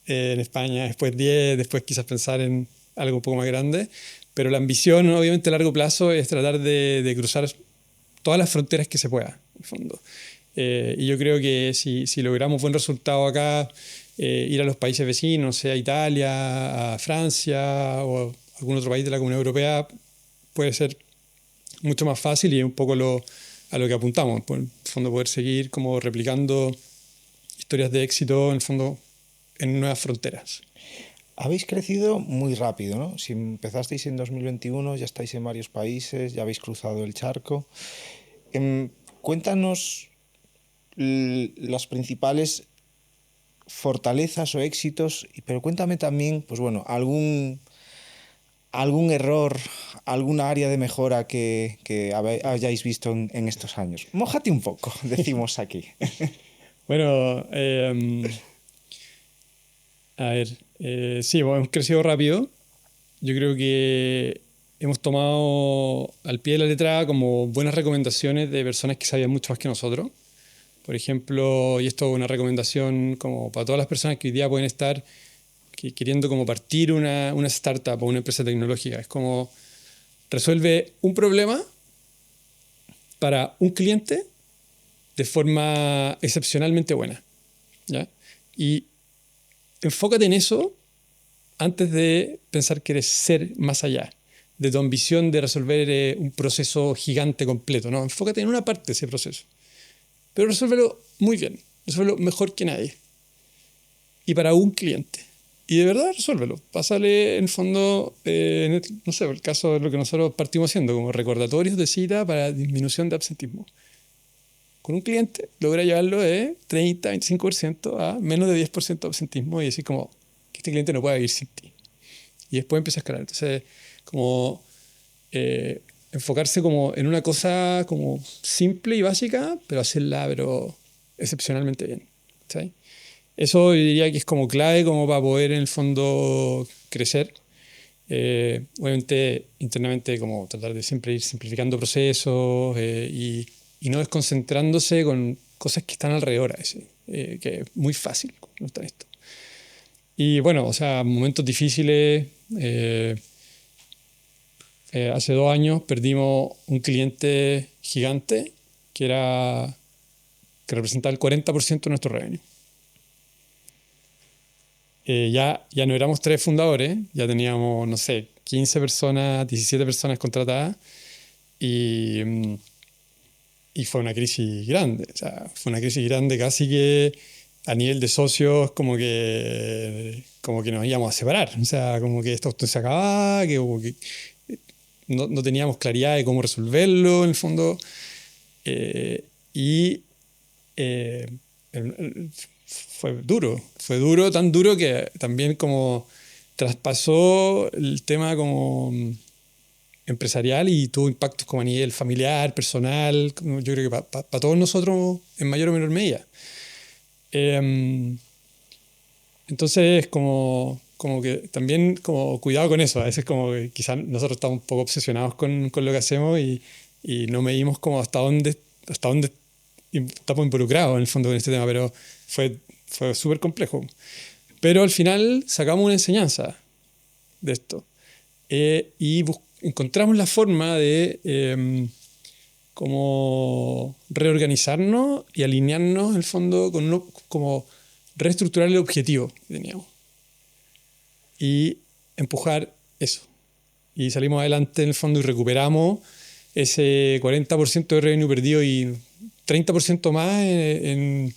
en España, después 10, después quizás pensar en algo un poco más grande. Pero la ambición, obviamente, a largo plazo es tratar de cruzar todas las fronteras que se pueda, en el fondo. Y yo creo que si logramos buen resultado acá, ir a los países vecinos, sea Italia, a Francia o a algún otro país de la Comunidad Europea, puede ser mucho más fácil y es un poco a lo que apuntamos. Por el fondo, poder seguir como replicando historias de éxito, en el fondo, en nuevas fronteras. Habéis crecido muy rápido, ¿no? Si empezasteis en 2021, ya estáis en varios países, ya habéis cruzado el charco. Cuéntanos las principales fortalezas o éxitos, pero cuéntame también, pues bueno, algún error, alguna área de mejora que hayáis visto en estos años. Mójate un poco, decimos aquí. Bueno, a ver, sí, bueno, hemos crecido rápido. Yo creo que hemos tomado al pie de la letra como buenas recomendaciones de personas que sabían mucho más que nosotros. Por ejemplo, y esto es una recomendación como para todas las personas que hoy día pueden estar queriendo como partir una startup o una empresa tecnológica. Es como resuelve un problema para un cliente de forma excepcionalmente buena, ¿ya? Y enfócate en eso antes de pensar que eres ser más allá de tu ambición de resolver un proceso gigante completo, ¿no? Enfócate en una parte de ese proceso, pero resuélvelo muy bien, resuélvelo mejor que nadie y para un cliente. Y de verdad resuélvelo. Pásale en el fondo, no sé, el caso de lo que nosotros partimos haciendo, como recordatorios de cita para disminución de absentismo. Con un cliente logra llevarlo de 30-25% a menos de 10% de absentismo y decir como que este cliente no puede vivir sin ti. Y después empieza a escalar. Entonces, como enfocarse como en una cosa como simple y básica, pero hacerla excepcionalmente bien. ¿Sí? Eso yo diría que es como clave como para poder en el fondo crecer. Obviamente internamente como tratar de siempre ir simplificando procesos y no desconcentrándose con cosas que están alrededor a ese, que es muy fácil no está esto. Y bueno, o sea, momentos difíciles. Hace 2 años perdimos un cliente gigante que representaba el 40% de nuestro revenue. Ya no éramos 3 fundadores, ya teníamos, no sé, 15 personas, 17 personas contratadas y, y fue una crisis grande. O sea, fue una crisis grande casi que a nivel de socios como que nos íbamos a separar. O sea, como que esto se acababa, que no teníamos claridad de cómo resolverlo en el fondo. Y eh, fue duro, tan duro que también como traspasó el tema como empresarial y tuvo impactos como a nivel familiar, personal, yo creo que para todos nosotros en mayor o menor medida. Entonces, como que también como cuidado con eso. A veces como que quizás nosotros estamos un poco obsesionados con lo que hacemos y no medimos como hasta dónde estamos involucrados en el fondo con este tema, pero fue súper complejo. Pero al final sacamos una enseñanza de esto y encontramos la forma de como reorganizarnos y alinearnos en el fondo con como reestructurar el objetivo que teníamos y empujar eso. Y salimos adelante en el fondo y recuperamos ese 40% de revenue perdido y 30% más en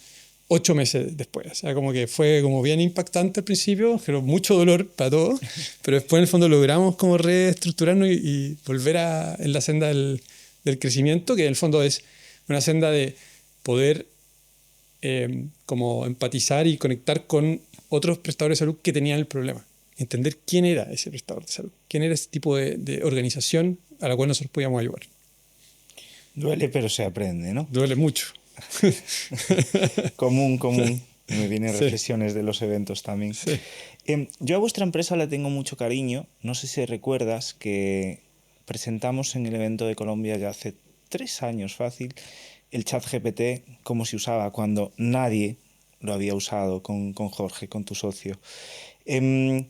8 meses después. O sea, como que fue como bien impactante al principio, pero mucho dolor para todos, pero después en el fondo logramos como reestructurarnos y volver en la senda del crecimiento, que en el fondo es una senda de poder como empatizar y conectar con otros prestadores de salud que tenían el problema. Entender quién era ese prestador de salud, quién era ese tipo de organización a la cual nosotros podíamos ayudar. Duele, pero se aprende, ¿no? Duele mucho. Común, común. Me vienen Sí, reflexiones de los eventos también. sí. Yo a vuestra empresa le tengo mucho cariño. No sé si recuerdas que presentamos en el evento de Colombia ya hace 3 años fácil el chat GPT, como se usaba cuando nadie lo había usado con Jorge, con tu socio. Em,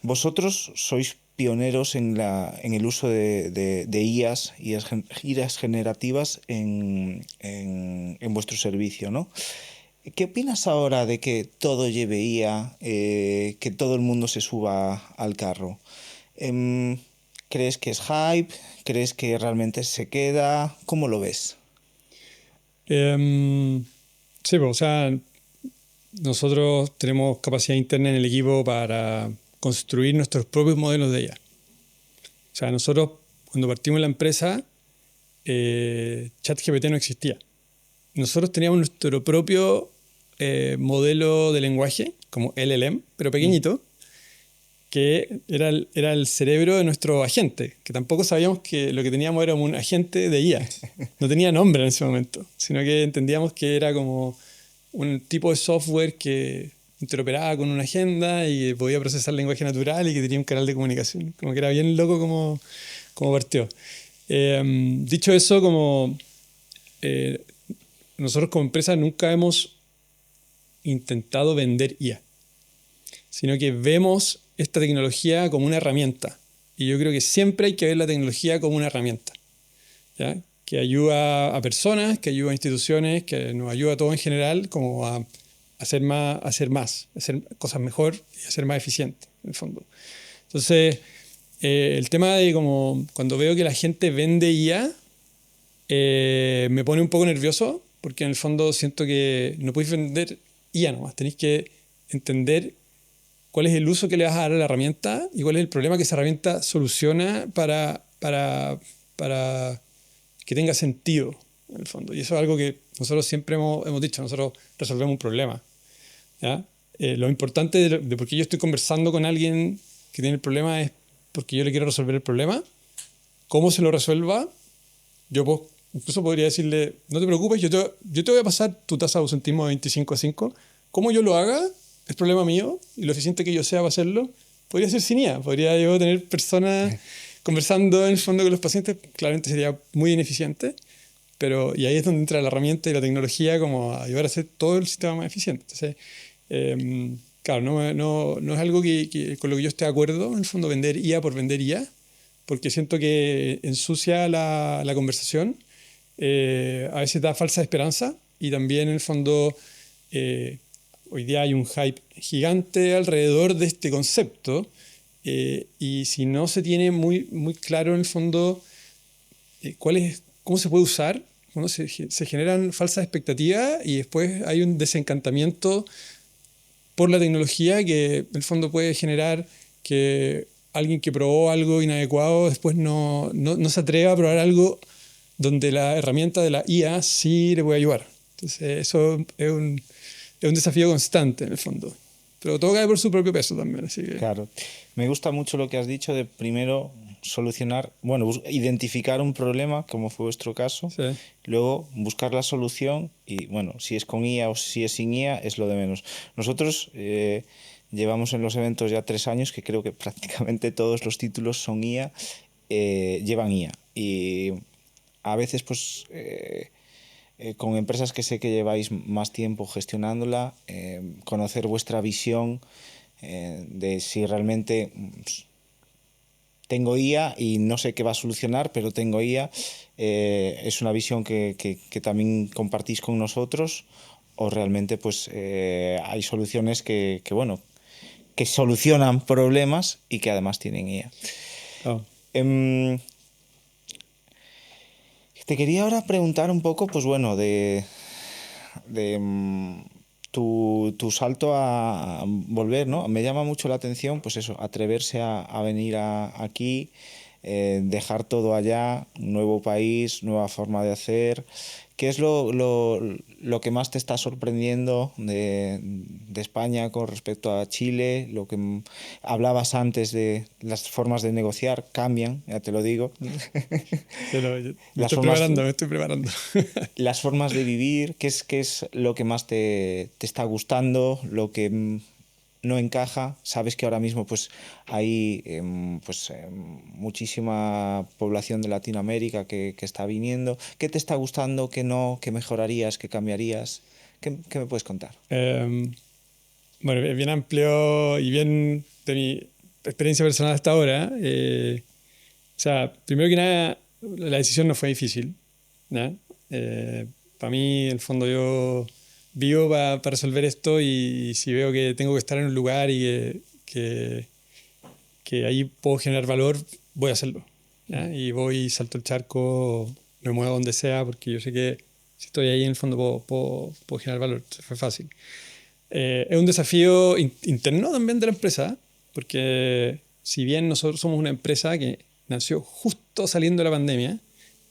Vosotros sois pioneros en el uso de IAs, IAs generativas en vuestro servicio, ¿no? ¿Qué opinas ahora de que todo lleve IA, que todo el mundo se suba al carro? Em, ¿Crees que es hype? ¿Crees que realmente se queda? ¿Cómo lo ves? Em, sí, pues, o sea, nosotros tenemos capacidad interna en el equipo para construir nuestros propios modelos de IA. O sea, nosotros cuando partimos la empresa, ChatGPT no existía. Nosotros teníamos nuestro propio modelo de lenguaje, como LLM, pero Mm. pequeñito, que era el cerebro de nuestro agente, que tampoco sabíamos que lo que teníamos era un agente de IA. No tenía nombre en ese momento, sino que entendíamos que era como un tipo de software que interoperaba con una agenda y podía procesar lenguaje natural y que tenía un canal de comunicación. Como que era bien loco como partió. Dicho eso, como eh, nosotros como empresa nunca hemos intentado vender IA, sino que vemos esta tecnología como una herramienta. Y yo creo que siempre hay que ver la tecnología como una herramienta, ¿ya? Que ayuda a personas, que ayuda a instituciones, que nos ayuda a todos en general como a a hacer cosas mejor y a ser más eficiente, en el fondo. Entonces, el tema de como cuando veo que la gente vende IA, me pone un poco nervioso porque en el fondo siento que no podéis vender IA nomás, tenéis que entender cuál es el uso que le vas a dar a la herramienta y cuál es el problema que esa herramienta soluciona para que tenga sentido, en el fondo. Y eso es algo que nosotros siempre hemos dicho, nosotros resolvemos un problema, ¿ya? Lo importante de por qué yo estoy conversando con alguien que tiene el problema es porque yo le quiero resolver el problema. Cómo se lo resuelva, incluso podría decirle, no te preocupes, yo te voy a pasar tu tasa de ausentismo de 25/5. Cómo yo lo haga es problema mío y lo eficiente que yo sea para hacerlo, podría ser sin IA. Podría yo tener personas conversando en el fondo con los pacientes, claramente sería muy ineficiente, pero y ahí es donde entra la herramienta y la tecnología como a ayudar a hacer todo el sistema más eficiente. Entonces, claro, no es algo con lo que yo esté de acuerdo, en el fondo, vender IA por vender IA, porque siento que ensucia la conversación, a veces da falsa esperanza y también en el fondo eh, hoy día hay un hype gigante alrededor de este concepto y si no se tiene muy claro en el fondo cómo se puede usar, bueno, se generan falsas expectativas y después hay un desencantamiento por la tecnología que en el fondo puede generar que alguien que probó algo inadecuado después no se atreva a probar algo donde la herramienta de la IA sí le puede ayudar. Entonces eso es un desafío constante en el fondo. Pero todo cae por su propio peso también, así que... Claro. Me gusta mucho lo que has dicho de primero solucionar, bueno, identificar un problema, como fue vuestro caso, Sí, luego buscar la solución y, bueno, si es con IA o si es sin IA es lo de menos. Nosotros llevamos en los eventos ya 3 años que creo que prácticamente todos los títulos son IA, llevan IA. Y a veces, pues, con empresas que sé que lleváis más tiempo gestionándola, conocer vuestra visión de si realmente tengo IA y no sé qué va a solucionar, pero tengo IA, es una visión que también compartís con nosotros o realmente pues hay soluciones bueno, que solucionan problemas y que además tienen IA. claro. Em, Te quería ahora preguntar un poco, pues bueno, de tu salto a volver, ¿no? Me llama mucho la atención, pues eso, atreverse a venir aquí, dejar todo allá, un nuevo país, nueva forma de hacer. ¿Qué es lo que más te está sorprendiendo de España con respecto a Chile? Lo que hablabas antes de las formas de negociar cambian, ya te lo digo. Me Las estoy formas, preparando, me estoy preparando. las formas de vivir, qué es lo que más te está gustando, lo que no encaja. Sabes que ahora mismo pues hay muchísima población de Latinoamérica que está viniendo. ¿Qué te está gustando, qué no, qué mejorarías, qué cambiarías? ¿Qué me puedes contar? Bueno, es bien amplio y bien de mi experiencia personal hasta ahora. O sea, primero que nada, la decisión no fue difícil, ¿ya? Para mí, en el fondo, yo vivo para resolver esto y si veo que tengo que estar en un lugar y que, que ahí puedo generar valor, voy a hacerlo, ¿ya? Y voy, salto el charco, me muevo donde sea, porque yo sé que si estoy ahí, en el fondo, puedo generar valor. Entonces, fue fácil. Es un desafío interno también de la empresa, porque si bien nosotros somos una empresa que nació justo saliendo de la pandemia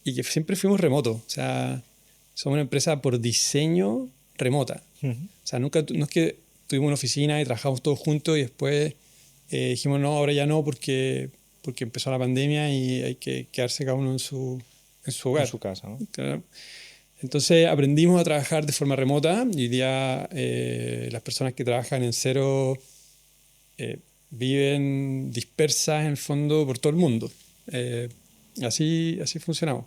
y que siempre fuimos remotos, o sea, somos una empresa por diseño remota. O sea, nunca, no es que tuvimos una oficina y trabajamos todos juntos y después dijimos no, ahora ya no porque empezó la pandemia y hay que quedarse cada uno en su En hogar. su casa, ¿no? Claro. Entonces aprendimos a trabajar de forma remota y hoy día las personas que trabajan en Cero viven dispersas en el fondo por todo el mundo. Eh, así funcionamos.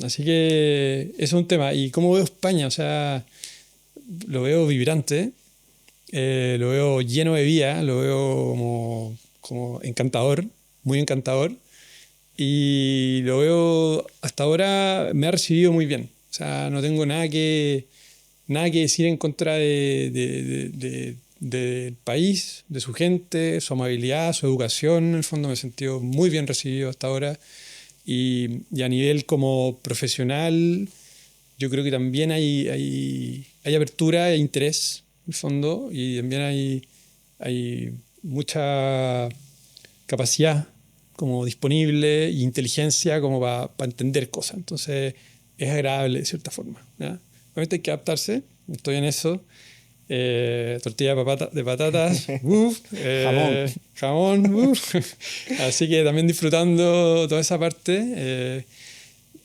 Así que eso es un tema. ¿Y cómo veo España? O sea, lo veo vibrante, lo veo lleno de vida, lo veo como encantador, muy encantador. Y lo veo hasta ahora, me ha recibido muy bien. O sea, no tengo nada que decir en contra del país, de su gente, su amabilidad, su educación. En el fondo me he sentido muy bien recibido hasta ahora. Y a nivel como profesional, yo creo que también hay apertura e interés, en el fondo, y también hay mucha capacidad como disponible e inteligencia como para entender cosas. Entonces es agradable de cierta forma, ¿ya? Obviamente hay que adaptarse, estoy en eso. Tortilla de patatas, uf, Jamón. jamón, uf. Así que también disfrutando toda esa parte.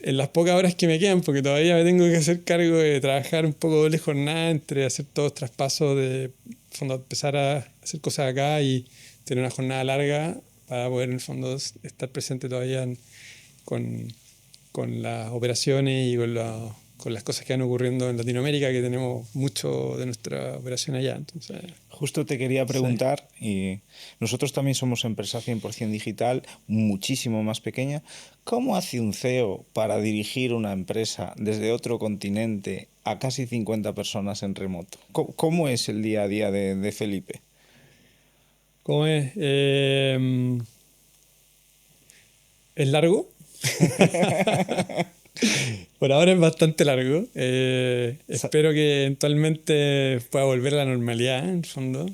En las pocas horas que me quedan, porque todavía me tengo que hacer cargo de trabajar un poco doble jornada entre hacer todos los traspasos de fondo, empezar a hacer cosas acá y tener una jornada larga para poder en el fondo estar presente todavía con, con las operaciones y con las cosas que van ocurriendo en Latinoamérica, que tenemos mucho de nuestra operación allá. Entonces, Justo te quería sí. preguntar, y nosotros también somos empresa 100% digital, muchísimo más pequeña. ¿Cómo hace un CEO para dirigir una empresa desde otro continente a casi 50 personas en remoto? ¿Cómo es el día a día de Felipe? ¿Cómo es? ¿Es largo? Por ahora es bastante largo. Sa- Espero que eventualmente pueda volver a la normalidad, en el fondo.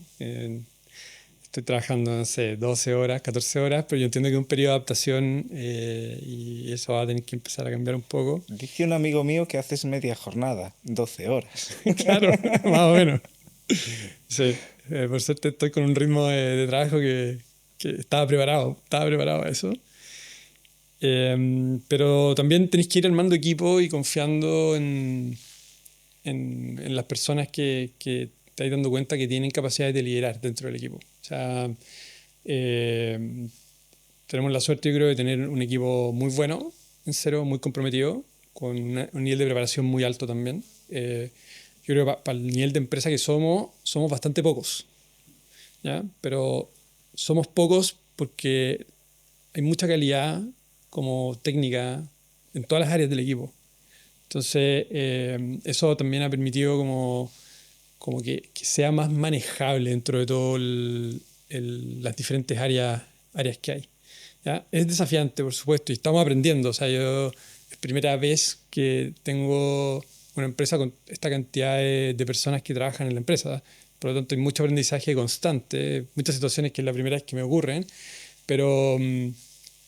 Estoy trabajando, no sé, 12 horas, 14 horas, pero yo entiendo que es un periodo de adaptación y eso va a tener que empezar a cambiar un poco. Dice un amigo mío que haces media jornada, 12 horas. Claro, más o menos. Sí, por suerte estoy con un ritmo de trabajo que estaba preparado a eso. Pero también tenéis que ir armando equipo y confiando en las personas que te estáis dando cuenta que tienen capacidad de liderar dentro del equipo. O sea, eh, tenemos la suerte, yo creo, de tener un equipo muy bueno, en Cero, muy comprometido, con un nivel de preparación muy alto también. Yo creo que para el nivel de empresa que somos bastante pocos, ¿ya? Pero somos pocos porque hay mucha calidad como técnica en todas las áreas del equipo. Entonces, eso también ha permitido como que sea más manejable dentro de todas las diferentes áreas que hay. ¿Ya? Es desafiante, por supuesto, y estamos aprendiendo. O sea, yo es primera vez que tengo una empresa con esta cantidad de personas que trabajan en la empresa. Por lo tanto, hay mucho aprendizaje constante, muchas situaciones que es la primera vez que me ocurren, pero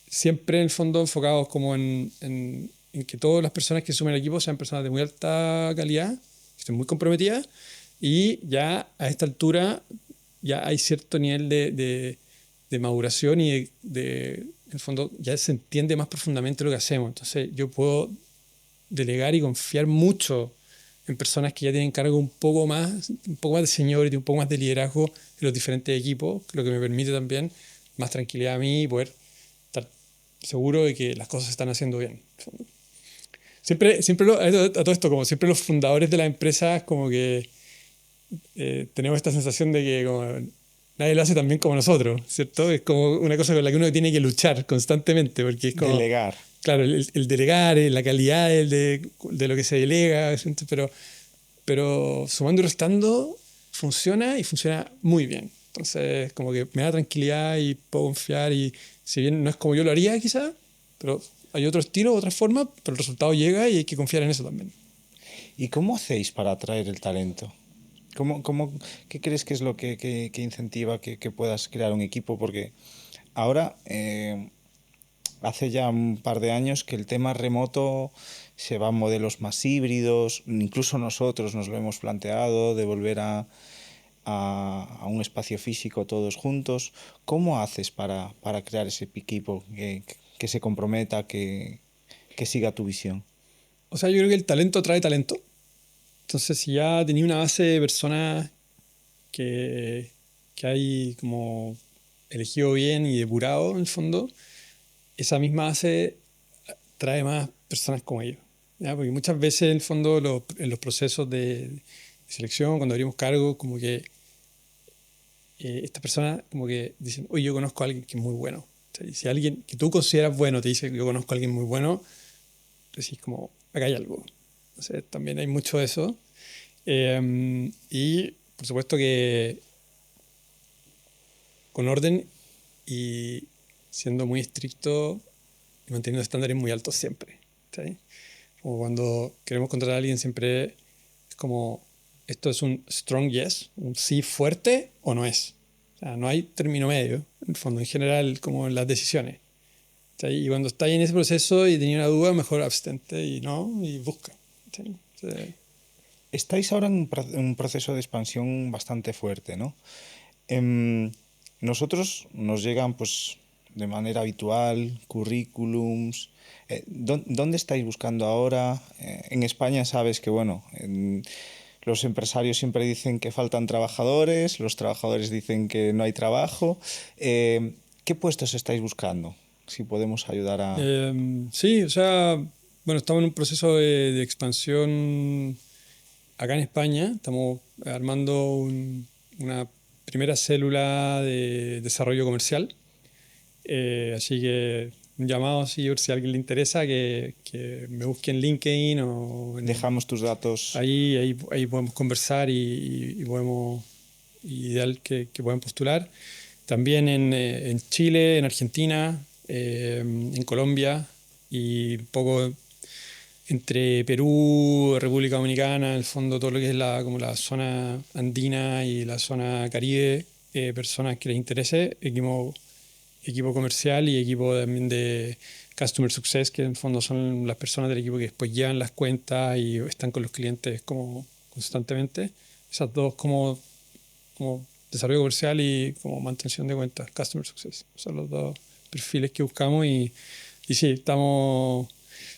siempre en el fondo enfocados como en que todas las personas que sumen al equipo sean personas de muy alta calidad, que estén muy comprometidas, y ya a esta altura ya hay cierto nivel de maduración y en el fondo ya se entiende más profundamente lo que hacemos. Entonces yo puedo delegar y confiar mucho en personas que ya tienen cargo un poco más de seniority, un poco más de liderazgo en los diferentes equipos, lo que me permite también más tranquilidad a mí y poder estar seguro de que las cosas se están haciendo bien. Siempre a todo esto, como siempre los fundadores de las empresas, como que tenemos esta sensación de que como, nadie lo hace tan bien como nosotros, ¿cierto? Es como una cosa con la que uno tiene que luchar constantemente, porque es como, Delegar. claro, el delegar, la calidad de lo que se delega, ¿cierto? Pero sumando y restando funciona y funciona muy bien. Entonces, como que me da tranquilidad y puedo confiar y si bien no es como yo lo haría quizá, pero hay otro estilo, otra forma, pero el resultado llega y hay que confiar en eso también. ¿Y cómo hacéis para atraer el talento? ¿Qué crees que es lo que incentiva que puedas crear un equipo? Porque ahora, hace ya un par de años que el tema remoto se va a modelos más híbridos, incluso nosotros nos lo hemos planteado de volver a un espacio físico todos juntos. ¿Cómo haces para crear ese equipo que se comprometa, que siga tu visión? O sea, yo creo que el talento trae talento. Entonces, si ya tenía una base de personas que, que hay como elegido bien y depurado en el fondo, esa misma base trae más personas como ellos. ¿Ya? Porque muchas veces en el fondo en los procesos de selección, cuando abrimos cargos, como que estas personas como que dicen, oye, yo conozco a alguien que es muy bueno. O sea, y si alguien que tú consideras bueno te dice, yo conozco a alguien muy bueno, decís como, acá hay algo. Entonces también hay mucho de eso. Y por supuesto que con orden y siendo muy estricto y manteniendo estándares muy altos siempre. ¿Sí? Como cuando queremos contratar a alguien siempre es como, esto es un strong yes, un sí fuerte o no es. O sea, no hay término medio, en el fondo, en general, como en las decisiones. ¿Sí? Y cuando estáis en ese proceso y tenéis una duda, mejor abstente y no, y busca. ¿Sí? Sí. Estáis ahora en un proceso de expansión bastante fuerte, ¿no? Em, Nosotros nos llegan pues de manera habitual currículums. ¿Dónde estáis buscando ahora? En España sabes que bueno, los empresarios siempre dicen que faltan trabajadores, los trabajadores dicen que no hay trabajo. ¿Qué puestos estáis buscando? Si podemos ayudar a... Sí, o sea, bueno, estamos en un proceso de expansión acá en España. Estamos armando una primera célula de desarrollo comercial. Así que un llamado, sí, por si a alguien le interesa, que me busque en LinkedIn o Dejamos tus datos. ahí podemos conversar y podemos, ideal que puedan postular. También en Chile, en Argentina, en Colombia y un poco entre Perú, República Dominicana, en el fondo todo lo que es como la zona andina y la zona caribe, personas que les interese, equipo comercial y equipo también de Customer Success, que en el fondo son las personas del equipo que después llevan las cuentas y están con los clientes como constantemente. Esas dos como desarrollo comercial y como mantención de cuentas, Customer Success. Son los dos perfiles que buscamos y sí, estamos...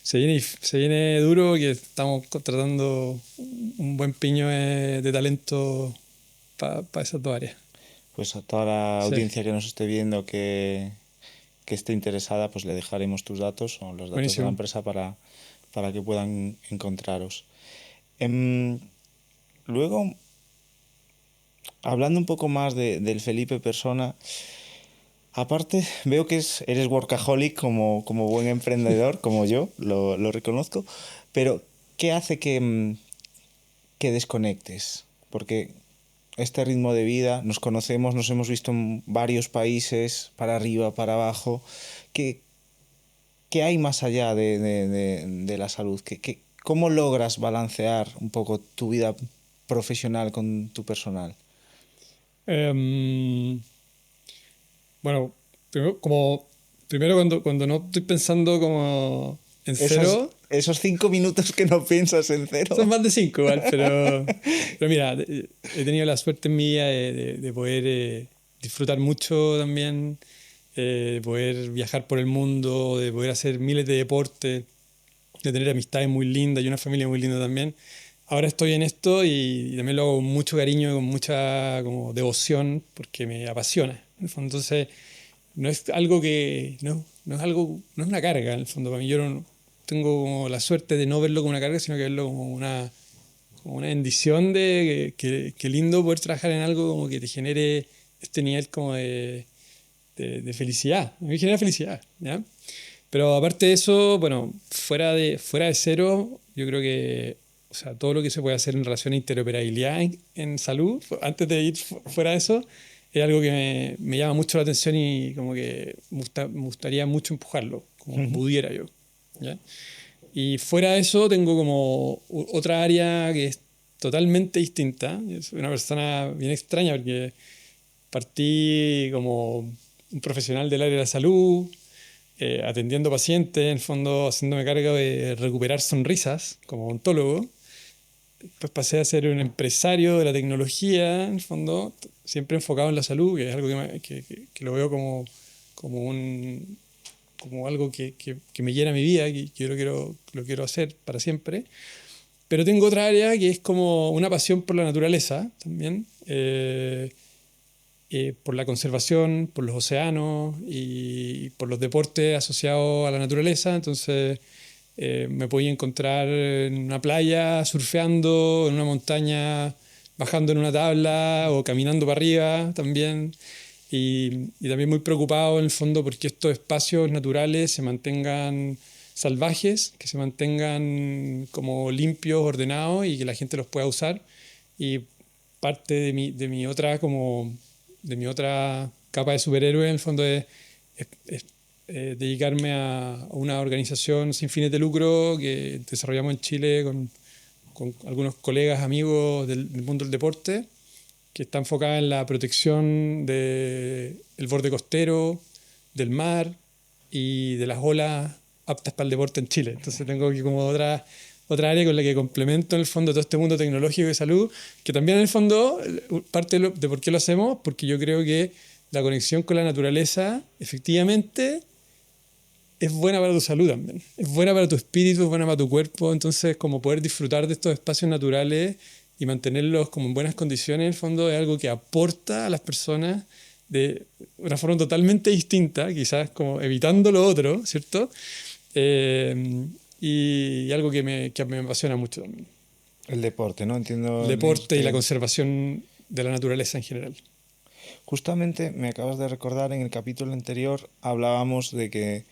Se viene duro que estamos contratando un buen piño de talento para esas dos áreas. Pues a toda la Sí, audiencia que nos esté viendo que esté interesada, pues le dejaremos tus datos o los datos de la buenísimo. empresa para que puedan encontraros. Em, Luego, hablando un poco más del Felipe persona, aparte veo que eres workaholic como buen emprendedor, como yo, lo reconozco, pero ¿qué hace que desconectes? Porque este ritmo de vida, nos conocemos, nos hemos visto en varios países, para arriba, para abajo. ¿Qué, qué hay más allá de la salud? ¿Cómo logras balancear un poco tu vida profesional con tu personal? Em, bueno, primero cuando no estoy pensando como En cero Esos 5 minutos que no piensas en cero. son más de 5 igual, pero mira, he tenido la suerte en mi vida de poder disfrutar mucho también, de poder viajar por el mundo, de poder hacer miles de deportes, de tener amistades muy lindas y una familia muy linda también. Ahora estoy en esto y también lo hago con mucho cariño y con mucha como devoción porque me apasiona. En el fondo. Entonces, no es algo que, no es algo, no es una carga en el fondo. Para mí yo no, tengo como la suerte de no verlo como una carga, sino que verlo como una bendición de que lindo poder trabajar en algo como que te genere este nivel como de felicidad. A mí me genera felicidad, ¿ya? Pero aparte de eso, bueno, fuera de cero, yo creo que, o sea, todo lo que se puede hacer en relación a interoperabilidad en salud, antes de ir fuera de eso, es algo que me llama mucho la atención y como que me gustaría mucho empujarlo, como pudiera yo, ¿ya? Y fuera de eso, tengo como otra área que es totalmente distinta. Yo soy una persona bien extraña porque partí como un profesional del área de la salud, atendiendo pacientes, en el fondo haciéndome cargo de recuperar sonrisas como odontólogo. Después pasé a ser un empresario de la tecnología, en el fondo, siempre enfocado en la salud, que es algo que lo veo como, un, como algo que me llena mi vida, que yo lo quiero hacer para siempre. Pero tengo otra área que es como una pasión por la naturaleza también. Por la conservación, por los océanos y por los deportes asociados a la naturaleza. Entonces me podía encontrar en una playa, surfeando, en una montaña, bajando en una tabla o caminando para arriba también. Y también muy preocupado en el fondo porque estos espacios naturales se mantengan salvajes, que se mantengan como limpios, ordenados y que la gente los pueda usar. Y parte de mi otra como de mi otra capa de superhéroe, en el fondo, es dedicarme a una organización sin fines de lucro que desarrollamos en Chile con algunos colegas, amigos del mundo del deporte, que está enfocada en la protección del borde costero, del mar y de las olas aptas para el deporte en Chile. Entonces tengo aquí como otra área con la que complemento en el fondo todo este mundo tecnológico de salud, que también en el fondo, parte de por qué lo hacemos, porque yo creo que la conexión con la naturaleza efectivamente es buena para tu salud también, es buena para tu espíritu, es buena para tu cuerpo, entonces como poder disfrutar de estos espacios naturales y mantenerlos como en buenas condiciones, en el fondo es algo que aporta a las personas de una forma totalmente distinta, quizás como evitando lo otro, ¿cierto? Y algo que me apasiona mucho también. El deporte, ¿no? El Entiendo. deporte y la conservación de la naturaleza en general. Justamente me acabas de recordar en el capítulo anterior hablábamos de que,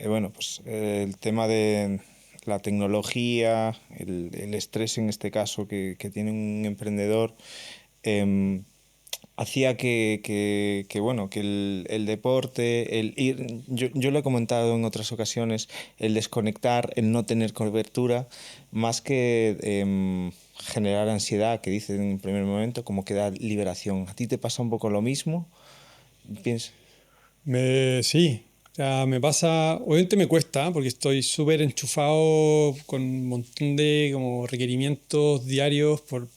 bueno, pues el tema de la tecnología, el estrés en este caso que tiene un emprendedor, em, hacía bueno, que el deporte, el ir, yo lo he comentado en otras ocasiones, el desconectar, el no tener cobertura, más que generar ansiedad, que dicen en el primer momento, como que da liberación. ¿A ti te pasa un poco lo mismo? Pienso. Sí, o sea, me pasa, obviamente me cuesta porque estoy súper enchufado con un montón de como requerimientos diarios por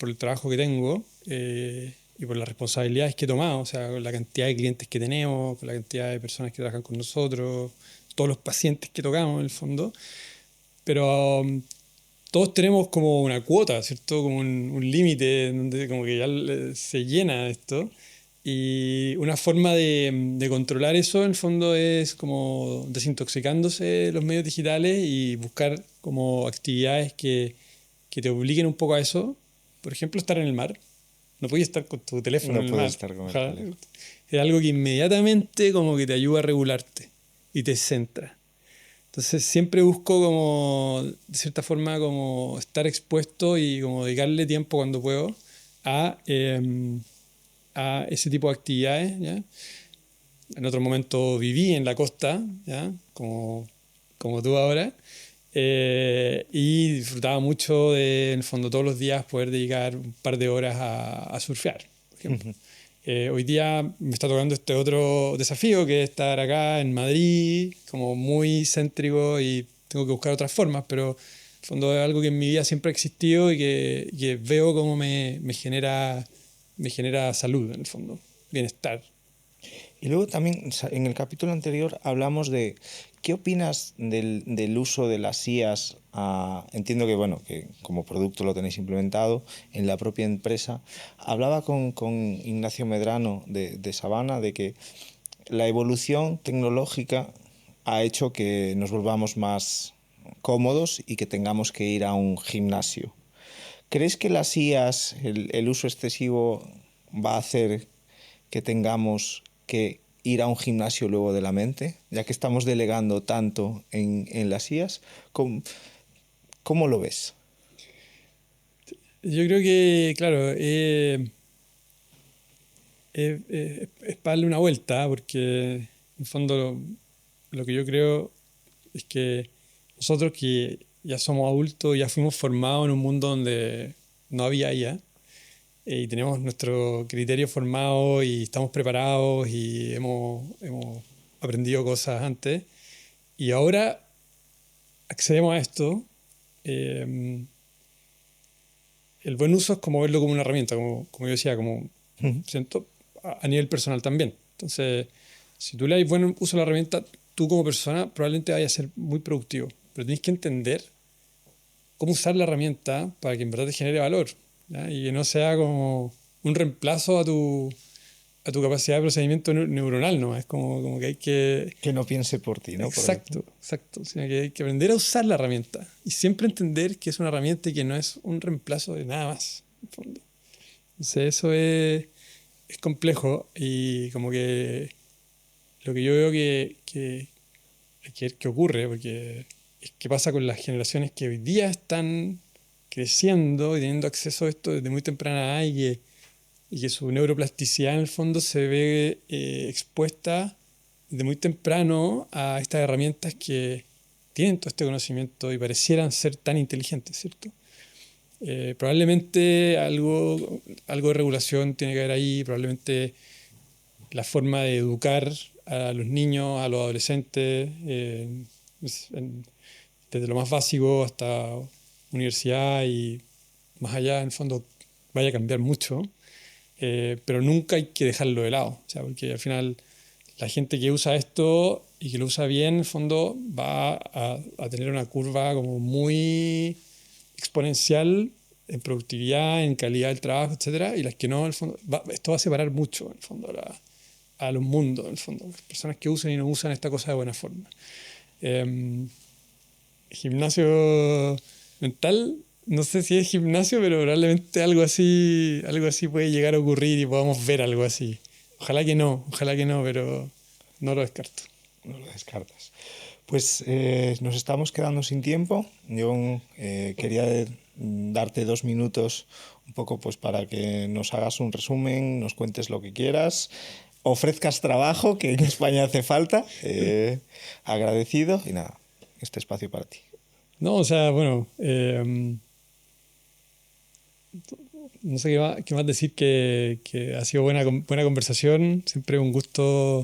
el trabajo que tengo y por las responsabilidades que he tomado, o sea, con la cantidad de clientes que tenemos, con la cantidad de personas que trabajan con nosotros, todos los pacientes que tocamos en el fondo, pero todos tenemos como una cuota, ¿cierto? Como un límite donde como que ya se llena esto. Y una forma de controlar eso, en el fondo, es como desintoxicándose de los medios digitales y buscar como actividades que te obliguen un poco a eso. Por ejemplo, estar en el mar. No puedes estar con tu teléfono No en el puedes mar. estar con el Ojalá. teléfono. Es algo que inmediatamente como que te ayuda a regularte y te centra. Entonces siempre busco como, de cierta forma, como estar expuesto y como dedicarle tiempo cuando puedo a, a ese tipo de actividades, ¿ya? En otro momento viví en la costa, ¿ya? Como tú ahora, y disfrutaba mucho de, en el fondo, todos los días poder dedicar un par de horas a surfear, por ejemplo. Hoy día me está tocando este otro desafío, que es estar acá en Madrid, como muy céntrico y tengo que buscar otras formas, pero en el fondo es algo que en mi vida siempre ha existido y que veo como me genera salud, en el fondo, bienestar. Y luego también en el capítulo anterior hablamos de qué opinas del uso de las IAs. Entiendo que, bueno, que como producto lo tenéis implementado en la propia empresa. Hablaba con Ignacio Medrano de Sabana de que la evolución tecnológica ha hecho que nos volvamos más cómodos y que tengamos que ir a un gimnasio. ¿Crees que las IAs, el uso excesivo, va a hacer que tengamos que ir a un gimnasio luego de la mente, ya que estamos delegando tanto en las IAs? ¿Cómo lo ves? Yo creo que, claro, es para darle una vuelta, porque en el fondo lo que yo creo es que nosotros que ya somos adultos, ya fuimos formados en un mundo donde no había IA, y tenemos nuestro criterio formado y estamos preparados y hemos aprendido cosas antes, y ahora accedemos a esto. eh, el buen uso es como verlo como una herramienta, como yo decía, como siento a nivel personal también. Entonces, si tú le das buen uso a la herramienta, tú como persona probablemente vayas a ser muy productivo, pero tienes que entender cómo usar la herramienta para que en verdad te genere valor, ¿ya? Y que no sea como un reemplazo a tu capacidad de procedimiento neuronal, ¿no? Es como que hay que... Que no piense por ti, ¿no? Por ejemplo. Exacto, exacto. Sino que hay que aprender a usar la herramienta y siempre entender que es una herramienta y que no es un reemplazo de nada más, en el fondo. Entonces eso es complejo, y como que lo que yo veo que ocurre, porque es que pasa con las generaciones que hoy día están creciendo y teniendo acceso a esto desde muy temprana edad, y que su neuroplasticidad en el fondo se ve expuesta desde muy temprano a estas herramientas que tienen todo este conocimiento y parecieran ser tan inteligentes, ¿cierto? Probablemente algo de regulación tiene que haber ahí, probablemente la forma de educar a los niños, a los adolescentes, desde lo más básico hasta universidad y más allá, en el fondo, vaya a cambiar mucho, pero nunca hay que dejarlo de lado, o sea, porque al final la gente que usa esto y que lo usa bien, en el fondo, va a tener una curva como muy exponencial en productividad, en calidad del trabajo, etcétera, y las que no, en el fondo, esto va a separar mucho, en el fondo, a los mundos, en el fondo, las personas que usan y no usan esta cosa de buena forma. Eh, Gimnasio mental, no sé si es gimnasio, pero probablemente algo así puede llegar a ocurrir y podamos ver algo así. Ojalá que no, pero no lo descarto. No lo descartas. Pues nos estamos quedando sin tiempo. Yo quería darte 2 minutos un poco pues para que nos hagas un resumen, nos cuentes lo que quieras, ofrezcas trabajo que en España hace falta. Agradecido y nada, este espacio para ti. No, o sea, bueno, no sé qué más decir, que ha sido buena conversación. Siempre es un gusto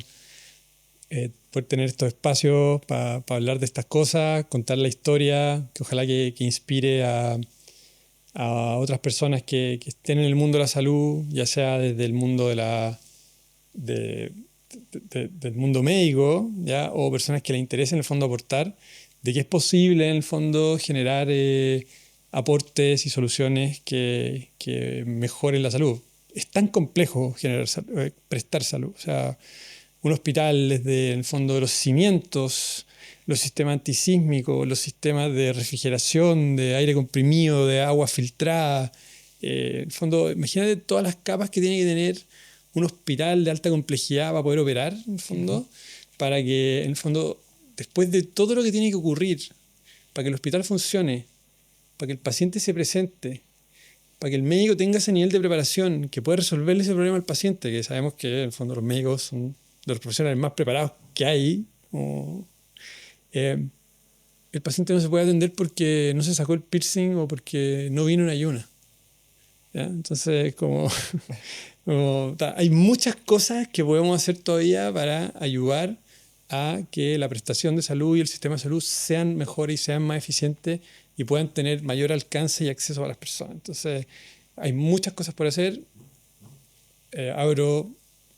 poder tener estos espacios para hablar de estas cosas, contar la historia, que ojalá que inspire a otras personas que estén en el mundo de la salud, ya sea desde el mundo de- del mundo médico, ¿ya? O personas que les interese en el fondo aportar, de que es posible en el fondo generar aportes y soluciones que mejoren la salud. Es tan complejo prestar salud. O sea, un hospital desde el fondo de los cimientos, los sistemas antisísmicos, los sistemas de refrigeración, de aire comprimido, de agua filtrada. En el fondo, imagínate todas las capas que tiene que tener un hospital de alta complejidad para poder operar, en el fondo, para que, en el fondo, después de todo lo que tiene que ocurrir, para que el hospital funcione, para que el paciente se presente, para que el médico tenga ese nivel de preparación que pueda resolverle ese problema al paciente, que sabemos que en el fondo los médicos son de los profesionales más preparados que hay. Eh, el paciente no se puede atender porque no se sacó el piercing o porque no vino en ayuna. ¿ya? Entonces, hay muchas cosas que podemos hacer todavía para ayudar a que la prestación de salud y el sistema de salud sean mejores y sean más eficientes y puedan tener mayor alcance y acceso a las personas. Entonces, hay muchas cosas por hacer. Abro,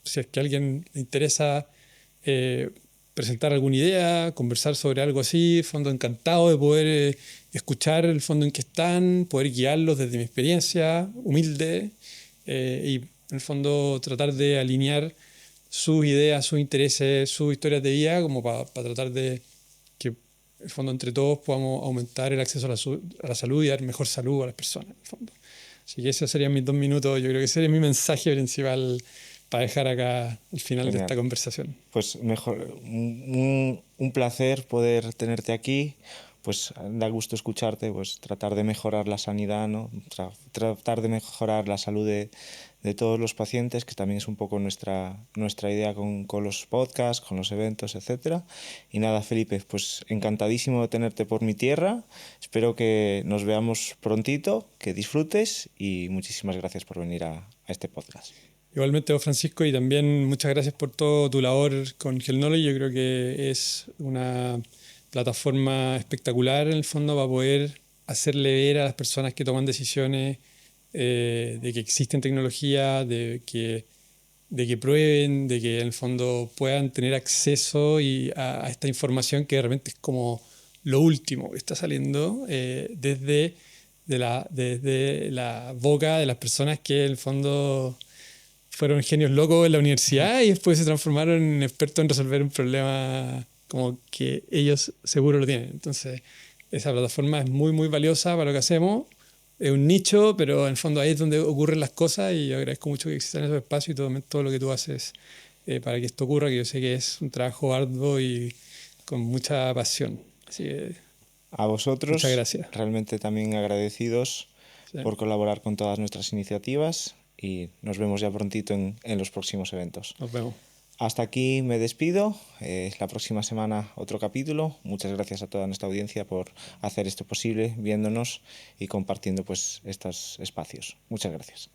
si es que a alguien le interesa eh, presentar alguna idea, conversar sobre algo así, fondo encantado de poder escuchar el fondo en que están, poder guiarlos desde mi experiencia humilde y en el fondo tratar de alinear sus ideas, sus intereses, sus historias de vida como para tratar de que en el fondo entre todos podamos aumentar el acceso a la salud y dar mejor salud a las personas en el fondo. Así que esos serían mis 2 minutos. Yo creo que ese sería mi mensaje principal para dejar acá al final de esta Genial. conversación. Pues mejor, un placer poder tenerte aquí, pues da gusto escucharte, pues tratar de mejorar la sanidad, ¿no? Tratar de mejorar la salud de todos los pacientes, que también es un poco nuestra idea con los podcasts, con los eventos, etcétera. Y nada, Felipe, pues encantadísimo de tenerte por mi tierra. Espero que nos veamos prontito, que disfrutes y muchísimas gracias por venir a este podcast. Igualmente, Francisco, y también muchas gracias por toda tu labor con Hellknowledge. Yo creo que es una plataforma espectacular en el fondo para poder hacerle ver a las personas que toman decisiones de que existen tecnología, de que prueben, de que en el fondo puedan tener acceso a esta información que de repente es como lo último que está saliendo desde la boca de las personas que en el fondo fueron genios locos en la universidad y después se transformaron en expertos en resolver un problema como que ellos seguro lo tienen. Entonces, esa plataforma es muy, muy valiosa para lo que hacemos. Es un nicho, pero en el fondo ahí es donde ocurren las cosas y yo agradezco mucho que existan esos espacios y todo lo que tú haces para que esto ocurra, que yo sé que es un trabajo arduo y con mucha pasión. Así que A muchas vosotros, gracias. realmente también agradecidos Sí, por colaborar con todas nuestras iniciativas y nos vemos ya prontito en los próximos eventos. nos vemos. Hasta aquí me despido. La próxima semana otro capítulo. Muchas gracias a toda nuestra audiencia por hacer esto posible, viéndonos y compartiendo pues estos espacios. Muchas gracias.